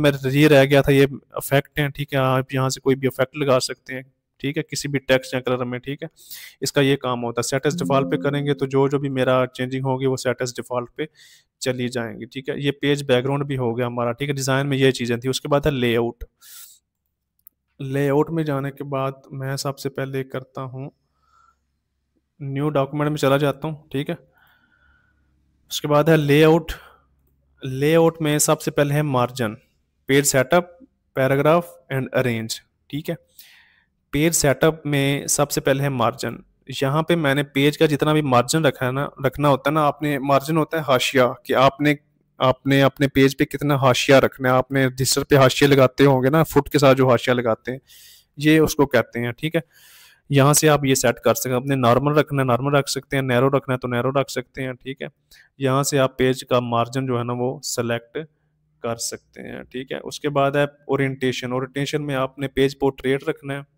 रह गया था, ये इफेक्ट है, ठीक है। आप यहाँ से कोई भी इफेक्ट लगा सकते हैं, ठीक है, किसी भी टेक्स्ट या कलर में, ठीक है। इसका ये काम होता है। सेट एज डिफॉल्ट पे करेंगे तो जो जो भी मेरा चेंजिंग होगी वो सेट एज डिफॉल्ट पे चली जाएंगी, ठीक है। ये पेज बैकग्राउंड भी हो गया हमारा, ठीक है। डिज़ाइन में ये चीज़ें थी। उसके बाद है लेआउट। लेआउट में जाने के बाद मैं सबसे पहले करता हूँ, न्यू डॉक्यूमेंट में चला जाता हूँ, ठीक है। उसके बाद है लेआउट। लेआउट में सबसे पहले है margin, page setup, paragraph and arrange, ठीक है। पेज सेटअप में सबसे पहले है मार्जिन। यहाँ पे मैंने पेज का जितना भी मार्जिन रखा है ना, रखना होता है ना आपने, मार्जिन होता है हाशिया, कि आपने आपने अपने पेज पे कितना हाशिया रखना है। आपने रजिस्टर पे हाशिया लगाते होंगे ना, फुट के साथ जो हाशिया लगाते हैं, ये उसको कहते हैं, ठीक है। यहाँ से आप ये सेट कर सकते हैं। अपने नॉर्मल रखना है नॉर्मल रख सकते हैं, नैरो रखना है तो नैरो रख सकते हैं, ठीक है। यहाँ से आप पेज का मार्जिन जो है ना वो सेलेक्ट कर सकते हैं, ठीक है। उसके बाद है ओरिएंटेशन। ओरिएंटेशन में आपने पेज पोर्ट्रेट रखना है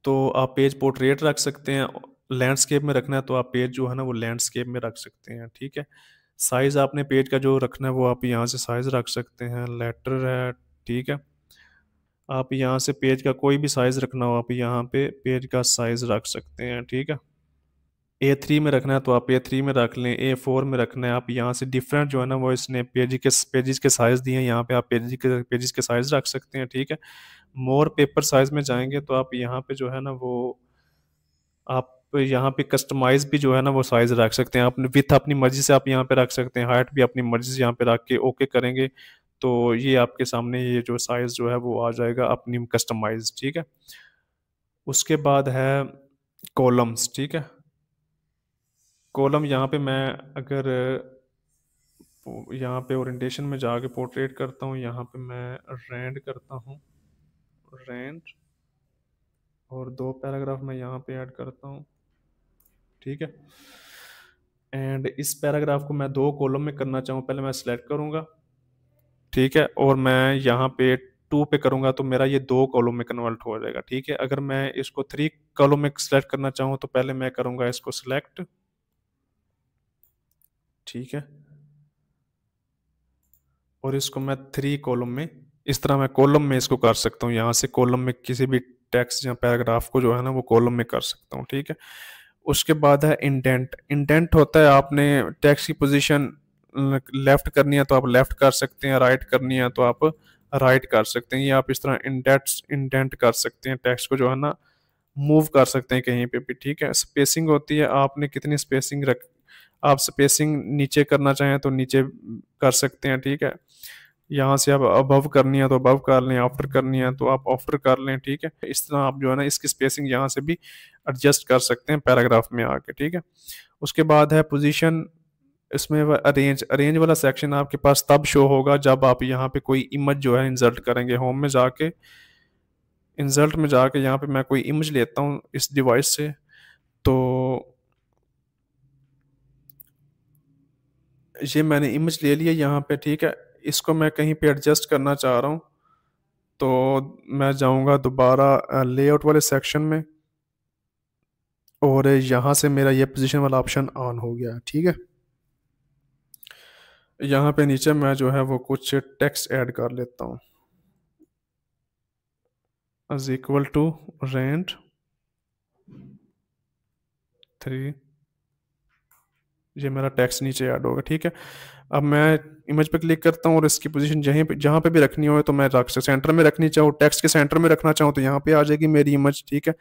तो आप पेज पोर्ट्रेट रख सकते हैं। लैंडस्केप में रखना है तो आप पेज जो है ना वो लैंडस्केप में रख सकते हैं, ठीक है। साइज आपने पेज का जो रखना है वो आप यहाँ से साइज रख सकते हैं, लेटर है, ठीक है। आप यहाँ से पेज का कोई भी साइज रखना हो आप यहाँ पे पेज का साइज रख सकते हैं, ठीक है। A3 में रखना है तो आप A3 में रख लें, A4 में रखना है आप यहाँ से डिफरेंट जो है ना वो इसने पेजेस के साइज दिए हैं, यहाँ पे आप पेजेस के साइज रख सकते हैं, ठीक है। मोर पेपर साइज में जाएंगे तो आप यहाँ पे जो है ना वो आप यहाँ पे कस्टमाइज भी जो है ना वो साइज रख सकते हैं। अपने विथ अपनी मर्जी से आप यहाँ पे रख सकते हैं, हाइट भी अपनी मर्जी से यहाँ पे रख के ओके करेंगे तो ये आपके सामने ये जो साइज जो है वो आ जाएगा अपनी कस्टमाइज, ठीक है। उसके बाद है कॉलम्स, ठीक है। कॉलम यहाँ पे मैं अगर यहाँ पे ओरिएंटेशन में जाके पोर्ट्रेट करता हूँ, यहाँ पे मैं रेंड करता हूँ, रेंड, और 2 पैराग्राफ मैं यहाँ पे ऐड करता हूँ, ठीक है। एंड इस पैराग्राफ को मैं 2 कॉलम में करना चाहूँ, पहले मैं सिलेक्ट करूँगा, ठीक है, और मैं यहाँ पे 2 पे करूँगा तो मेरा ये 2 कॉलम में कन्वर्ट हो जाएगा, ठीक है। अगर मैं इसको 3 कॉलम में सिलेक्ट करना चाहूँ तो पहले मैं करूँगा इसको सिलेक्ट, ठीक है, और इसको मैं 3 कॉलम में इस तरह मैं कॉलम में इसको कर सकता हूँ, यहाँ से कॉलम में किसी भी टेक्स्ट या पैराग्राफ को जो है ना वो कॉलम में कर सकता हूँ, ठीक है। उसके बाद है इंडेंट। इंडेंट होता है आपने टेक्स्ट की पोजीशन लेफ्ट करनी है तो आप लेफ्ट कर सकते हैं, राइट करनी है तो आप राइट कर सकते हैं। ये आप इस तरह इंडेंट कर सकते हैं, टेक्स्ट को जो है ना मूव कर सकते हैं कहीं पे भी, ठीक है। स्पेसिंग होती है, आपने कितनी स्पेसिंग रख, आप स्पेसिंग नीचे करना चाहें तो नीचे कर सकते हैं, ठीक है। यहाँ से आप अबव करनी है तो अबव कर लें, आफ्टर करनी है तो आप आफ्टर कर लें, ठीक है। इस तरह आप जो है ना इसकी स्पेसिंग यहाँ से भी एडजस्ट कर सकते हैं पैराग्राफ में आके, ठीक है। उसके बाद है पोजीशन, इसमें अरेंज। अरेंज वाला सेक्शन आपके पास तब शो होगा जब आप यहाँ पे कोई इमेज जो है इंसर्ट करेंगे। होम में जाके, इंसर्ट में जाके यहाँ पे मैं कोई इमेज लेता हूँ इस डिवाइस से, तो ये मैंने इमेज ले लिया यहाँ पे, ठीक है। इसको मैं कहीं पे एडजस्ट करना चाह रहा हूँ तो मैं जाऊँगा दोबारा लेआउट वाले सेक्शन में, और यहाँ से मेरा ये पोजीशन वाला ऑप्शन ऑन हो गया, ठीक है। यहाँ पे नीचे मैं जो है वो कुछ टेक्स्ट ऐड कर लेता हूँ, इज इक्वल टू रेंट 3। ये मेरा टेक्स्ट नीचे ऐड होगा, ठीक है। अब मैं इमेज पे क्लिक करता हूँ और इसकी पोजीशन जहाँ पे भी रखनी हो तो मैं रख सकता, सेंटर में रखनी चाहूँ, टेक्स्ट के सेंटर में रखना चाहूँ तो यहाँ पे आ जाएगी मेरी इमेज, ठीक है।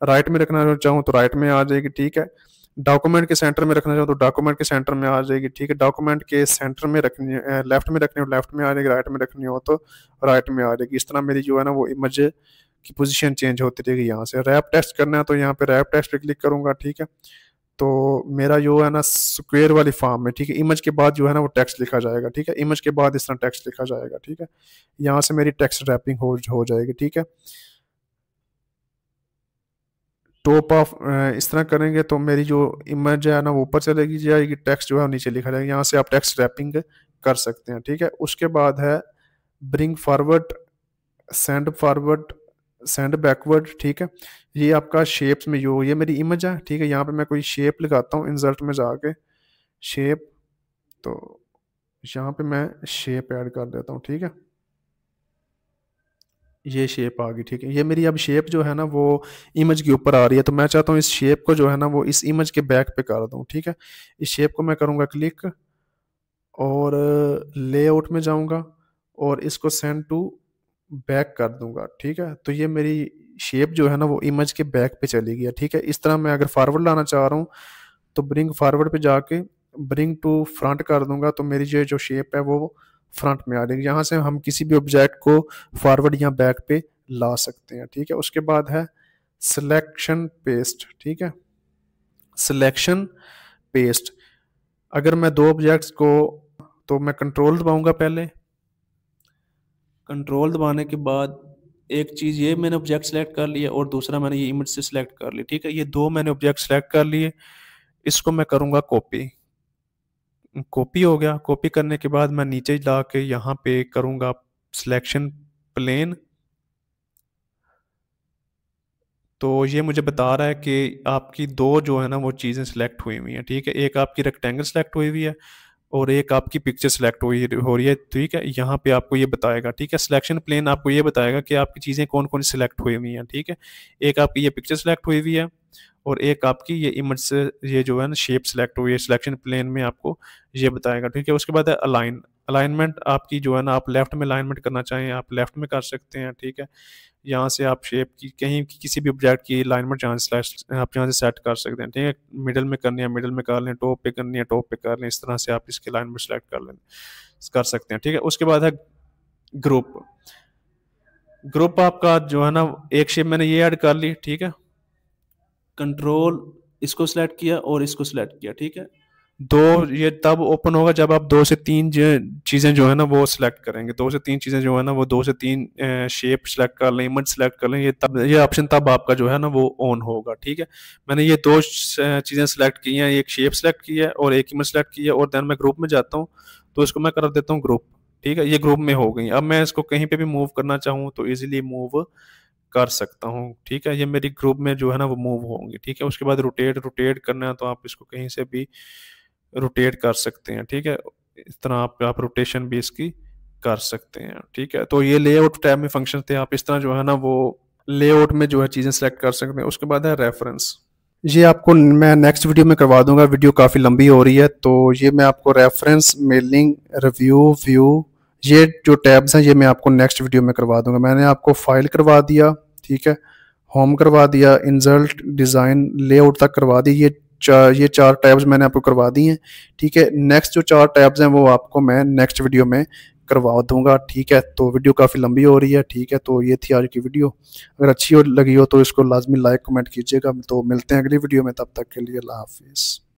राइट में रखना चाहूँ तो राइट में आ जाएगी, ठीक है। डॉक्यूमेंट के सेंटर में रखना चाहूँ तो डॉक्यूमेंट के सेंटर में आ जाएगी, ठीक है। डॉक्यूमेंट के सेंटर में रखनी है, लेफ्ट में रखनी हो लेफ्ट में आ जाएगी, राइट में रखनी हो तो राइट में आ जाएगी। इस तरह मेरी जो है ना वो इमेज की पोजीशन चेंज होती रहेगी। यहाँ से रैप टेक्स्ट करना है तो यहाँ पे रैप टेक्स्ट पे क्लिक करूंगा, ठीक है। तो मेरा जो है ना स्क्वायर वाली फॉर्म में, ठीक है, इमेज के बाद जो है ना वो टेक्स्ट लिखा जाएगा, ठीक है। इमेज के बाद इस तरह टेक्स्ट लिखा जाएगा, ठीक है। यहाँ से मेरी टेक्स्ट रैपिंग हो जाएगी, ठीक है। टॉप ऑफ इस तरह करेंगे तो मेरी जो इमेज है ना वो ऊपर चलेगी जाएगी, टेक्स्ट जो है वो नीचे लिखा जाएगा। यहाँ से आप टेक्स्ट रैपिंग कर सकते हैं, ठीक है। उसके बाद है bring forward, send forward, send backward, ठीक है। ये आपका शेप्स में जो, ये मेरी इमेज है, ठीक है। यहाँ पे मैं कोई शेप लगाता हूँ इंसर्ट में जाके, शेप, तो यहाँ पे मैं शेप ऐड कर देता हूँ, ठीक है। ये शेप आ गई, ठीक है। ये मेरी अब शेप जो है ना वो इमेज के ऊपर आ रही है, तो मैं चाहता हूँ इस शेप को जो है ना वो इस इमेज के बैक पे कर दूँ, ठीक है। इस शेप को मैं करूँगा क्लिक और लेआउट में जाऊँगा और इसको सेंड टू बैक कर दूंगा, ठीक है। तो ये मेरी शेप जो है ना वो इमेज के बैक पे चली गई है, ठीक है। इस तरह मैं अगर फॉरवर्ड लाना चाह रहा हूँ तो ब्रिंग फॉरवर्ड पे जाके ब्रिंग टू फ्रंट कर दूंगा तो मेरी जो जो शेप है वो फ्रंट में आ जाएगी। यहाँ से हम किसी भी ऑब्जेक्ट को फॉरवर्ड या बैक पे ला सकते हैं, ठीक है। उसके बाद है सिलेक्शन पेस्ट, ठीक है। सिलेक्शन पेस्ट, अगर मैं दो ऑब्जेक्ट्स को, तो मैं कंट्रोल दबाऊंगा पहले, कंट्रोल दबाने के बाद एक चीज़ ये मैंने ऑब्जेक्ट सेलेक्ट कर लिया और दूसरा मैंने ये इमेज से सिलेक्ट कर लिया, ठीक है। ये दो मैंने ऑब्जेक्ट सेलेक्ट कर लिए, इसको मैं करूँगा कॉपी। कॉपी हो गया। कॉपी करने के बाद मैं नीचे ला के यहाँ पे करूँगा सिलेक्शन प्लेन, तो ये मुझे बता रहा है कि आपकी दो जो है ना वो चीज़ें सिलेक्ट हुई हुई हैं, ठीक है। एक आपकी रेक्टेंगल सेलेक्ट हुई हुई है और एक आपकी पिक्चर सेलेक्ट हुई हो रही है, ठीक है। यहाँ पे आपको ये बताएगा, ठीक है। सिलेक्शन प्लेन आपको ये बताएगा कि आपकी चीज़ें कौन कौन सिलेक्ट हुई हुई हैं, ठीक है। एक आपकी ये पिक्चर सेलेक्ट हुई हुई है और एक आपकी ये इमेज से ये जो है ना शेप सेलेक्ट हुई है। सिलेक्शन प्लेन में आपको ये बताएगा, ठीक है। उसके बाद है अलाइन। अलाइनमेंट आपकी जो है ना, आप लेफ्ट में अलाइनमेंट करना चाहें आप लेफ्ट में कर सकते हैं, ठीक है। यहाँ से आप शेप की कहीं किसी भी ऑब्जेक्ट की अलाइनमेंट आप यहाँ से सेट कर सकते हैं, ठीक है। मिडिल में करनी है मिडिल में कर लें, टॉप पे करनी है टॉप पे कर लें, इस तरह से आप इसकी अलाइनमेंट सेलेक्ट कर सकते हैं, ठीक है। उसके बाद है ग्रुप। ग्रुप आपका जो है ना एक शेप मैंने ये ऐड कर ली, ठीक है। कंट्रोल इसको सिलेक्ट किया और इसको सिलेक्ट किया, ठीक है। दो, ये तब ओपन होगा जब आप दो से तीन चीज़ें जो है ना वो सिलेक्ट करेंगे। दो से तीन चीज़ें जो है ना वो दो से तीन शेप सिलेक्ट कर लें, इमेज सिलेक्ट कर लें, ये ऑप्शन तब आपका जो है ना वो ऑन होगा, ठीक है। मैंने ये दो चीज़ें सिलेक्ट की हैं, एक शेप सिलेक्ट की है और एक इमेज सिलेक्ट की है, और देन मैं ग्रुप में जाता हूँ तो इसको मैं कर देता हूँ ग्रुप, ठीक है। ये ग्रुप में हो गई। अब मैं इसको कहीं पर भी मूव करना चाहूँ तो ईजिली मूव कर सकता हूँ, ठीक है। ये मेरी ग्रुप में जो है ना वो मूव होंगी, ठीक है। उसके बाद रोटेट, रोटेट करना है तो आप इसको कहीं से भी रोटेट कर सकते हैं, ठीक है। इस तरह आप रोटेशन भी इसकी कर सकते हैं। ठीक है, तो ये लेआउट टैब में फंक्शन थे, आप इस तरह जो है ना वो लेआउट में जो है चीज़ें सेलेक्ट कर सकते हैं। उसके बाद है रेफरेंस। ये आपको मैं नेक्स्ट वीडियो में करवा दूंगा, वीडियो काफ़ी लंबी हो रही है, तो ये मैं आपको रेफरेंस, मेलिंग, रिव्यू, व्यू, ये जो टैब्स हैं ये मैं आपको नेक्स्ट वीडियो में करवा दूंगा। मैंने आपको फाइल करवा दिया, ठीक है, होम करवा दिया, इंसर्ट, डिज़ाइन, लेआउट तक करवा दी। ये चार टैब्स मैंने आपको करवा दी हैं। ठीक है, नेक्स्ट जो चार टैब्स हैं वो आपको मैं नेक्स्ट वीडियो में करवा दूंगा। ठीक है, तो वीडियो काफ़ी लंबी हो रही है। ठीक है, तो ये थी आज की वीडियो। अगर अच्छी लगी हो तो इसको लाजमी लाइक कमेंट कीजिएगा। तो मिलते हैं अगली वीडियो में, तब तक के लिए अल्लाह हाफिज़।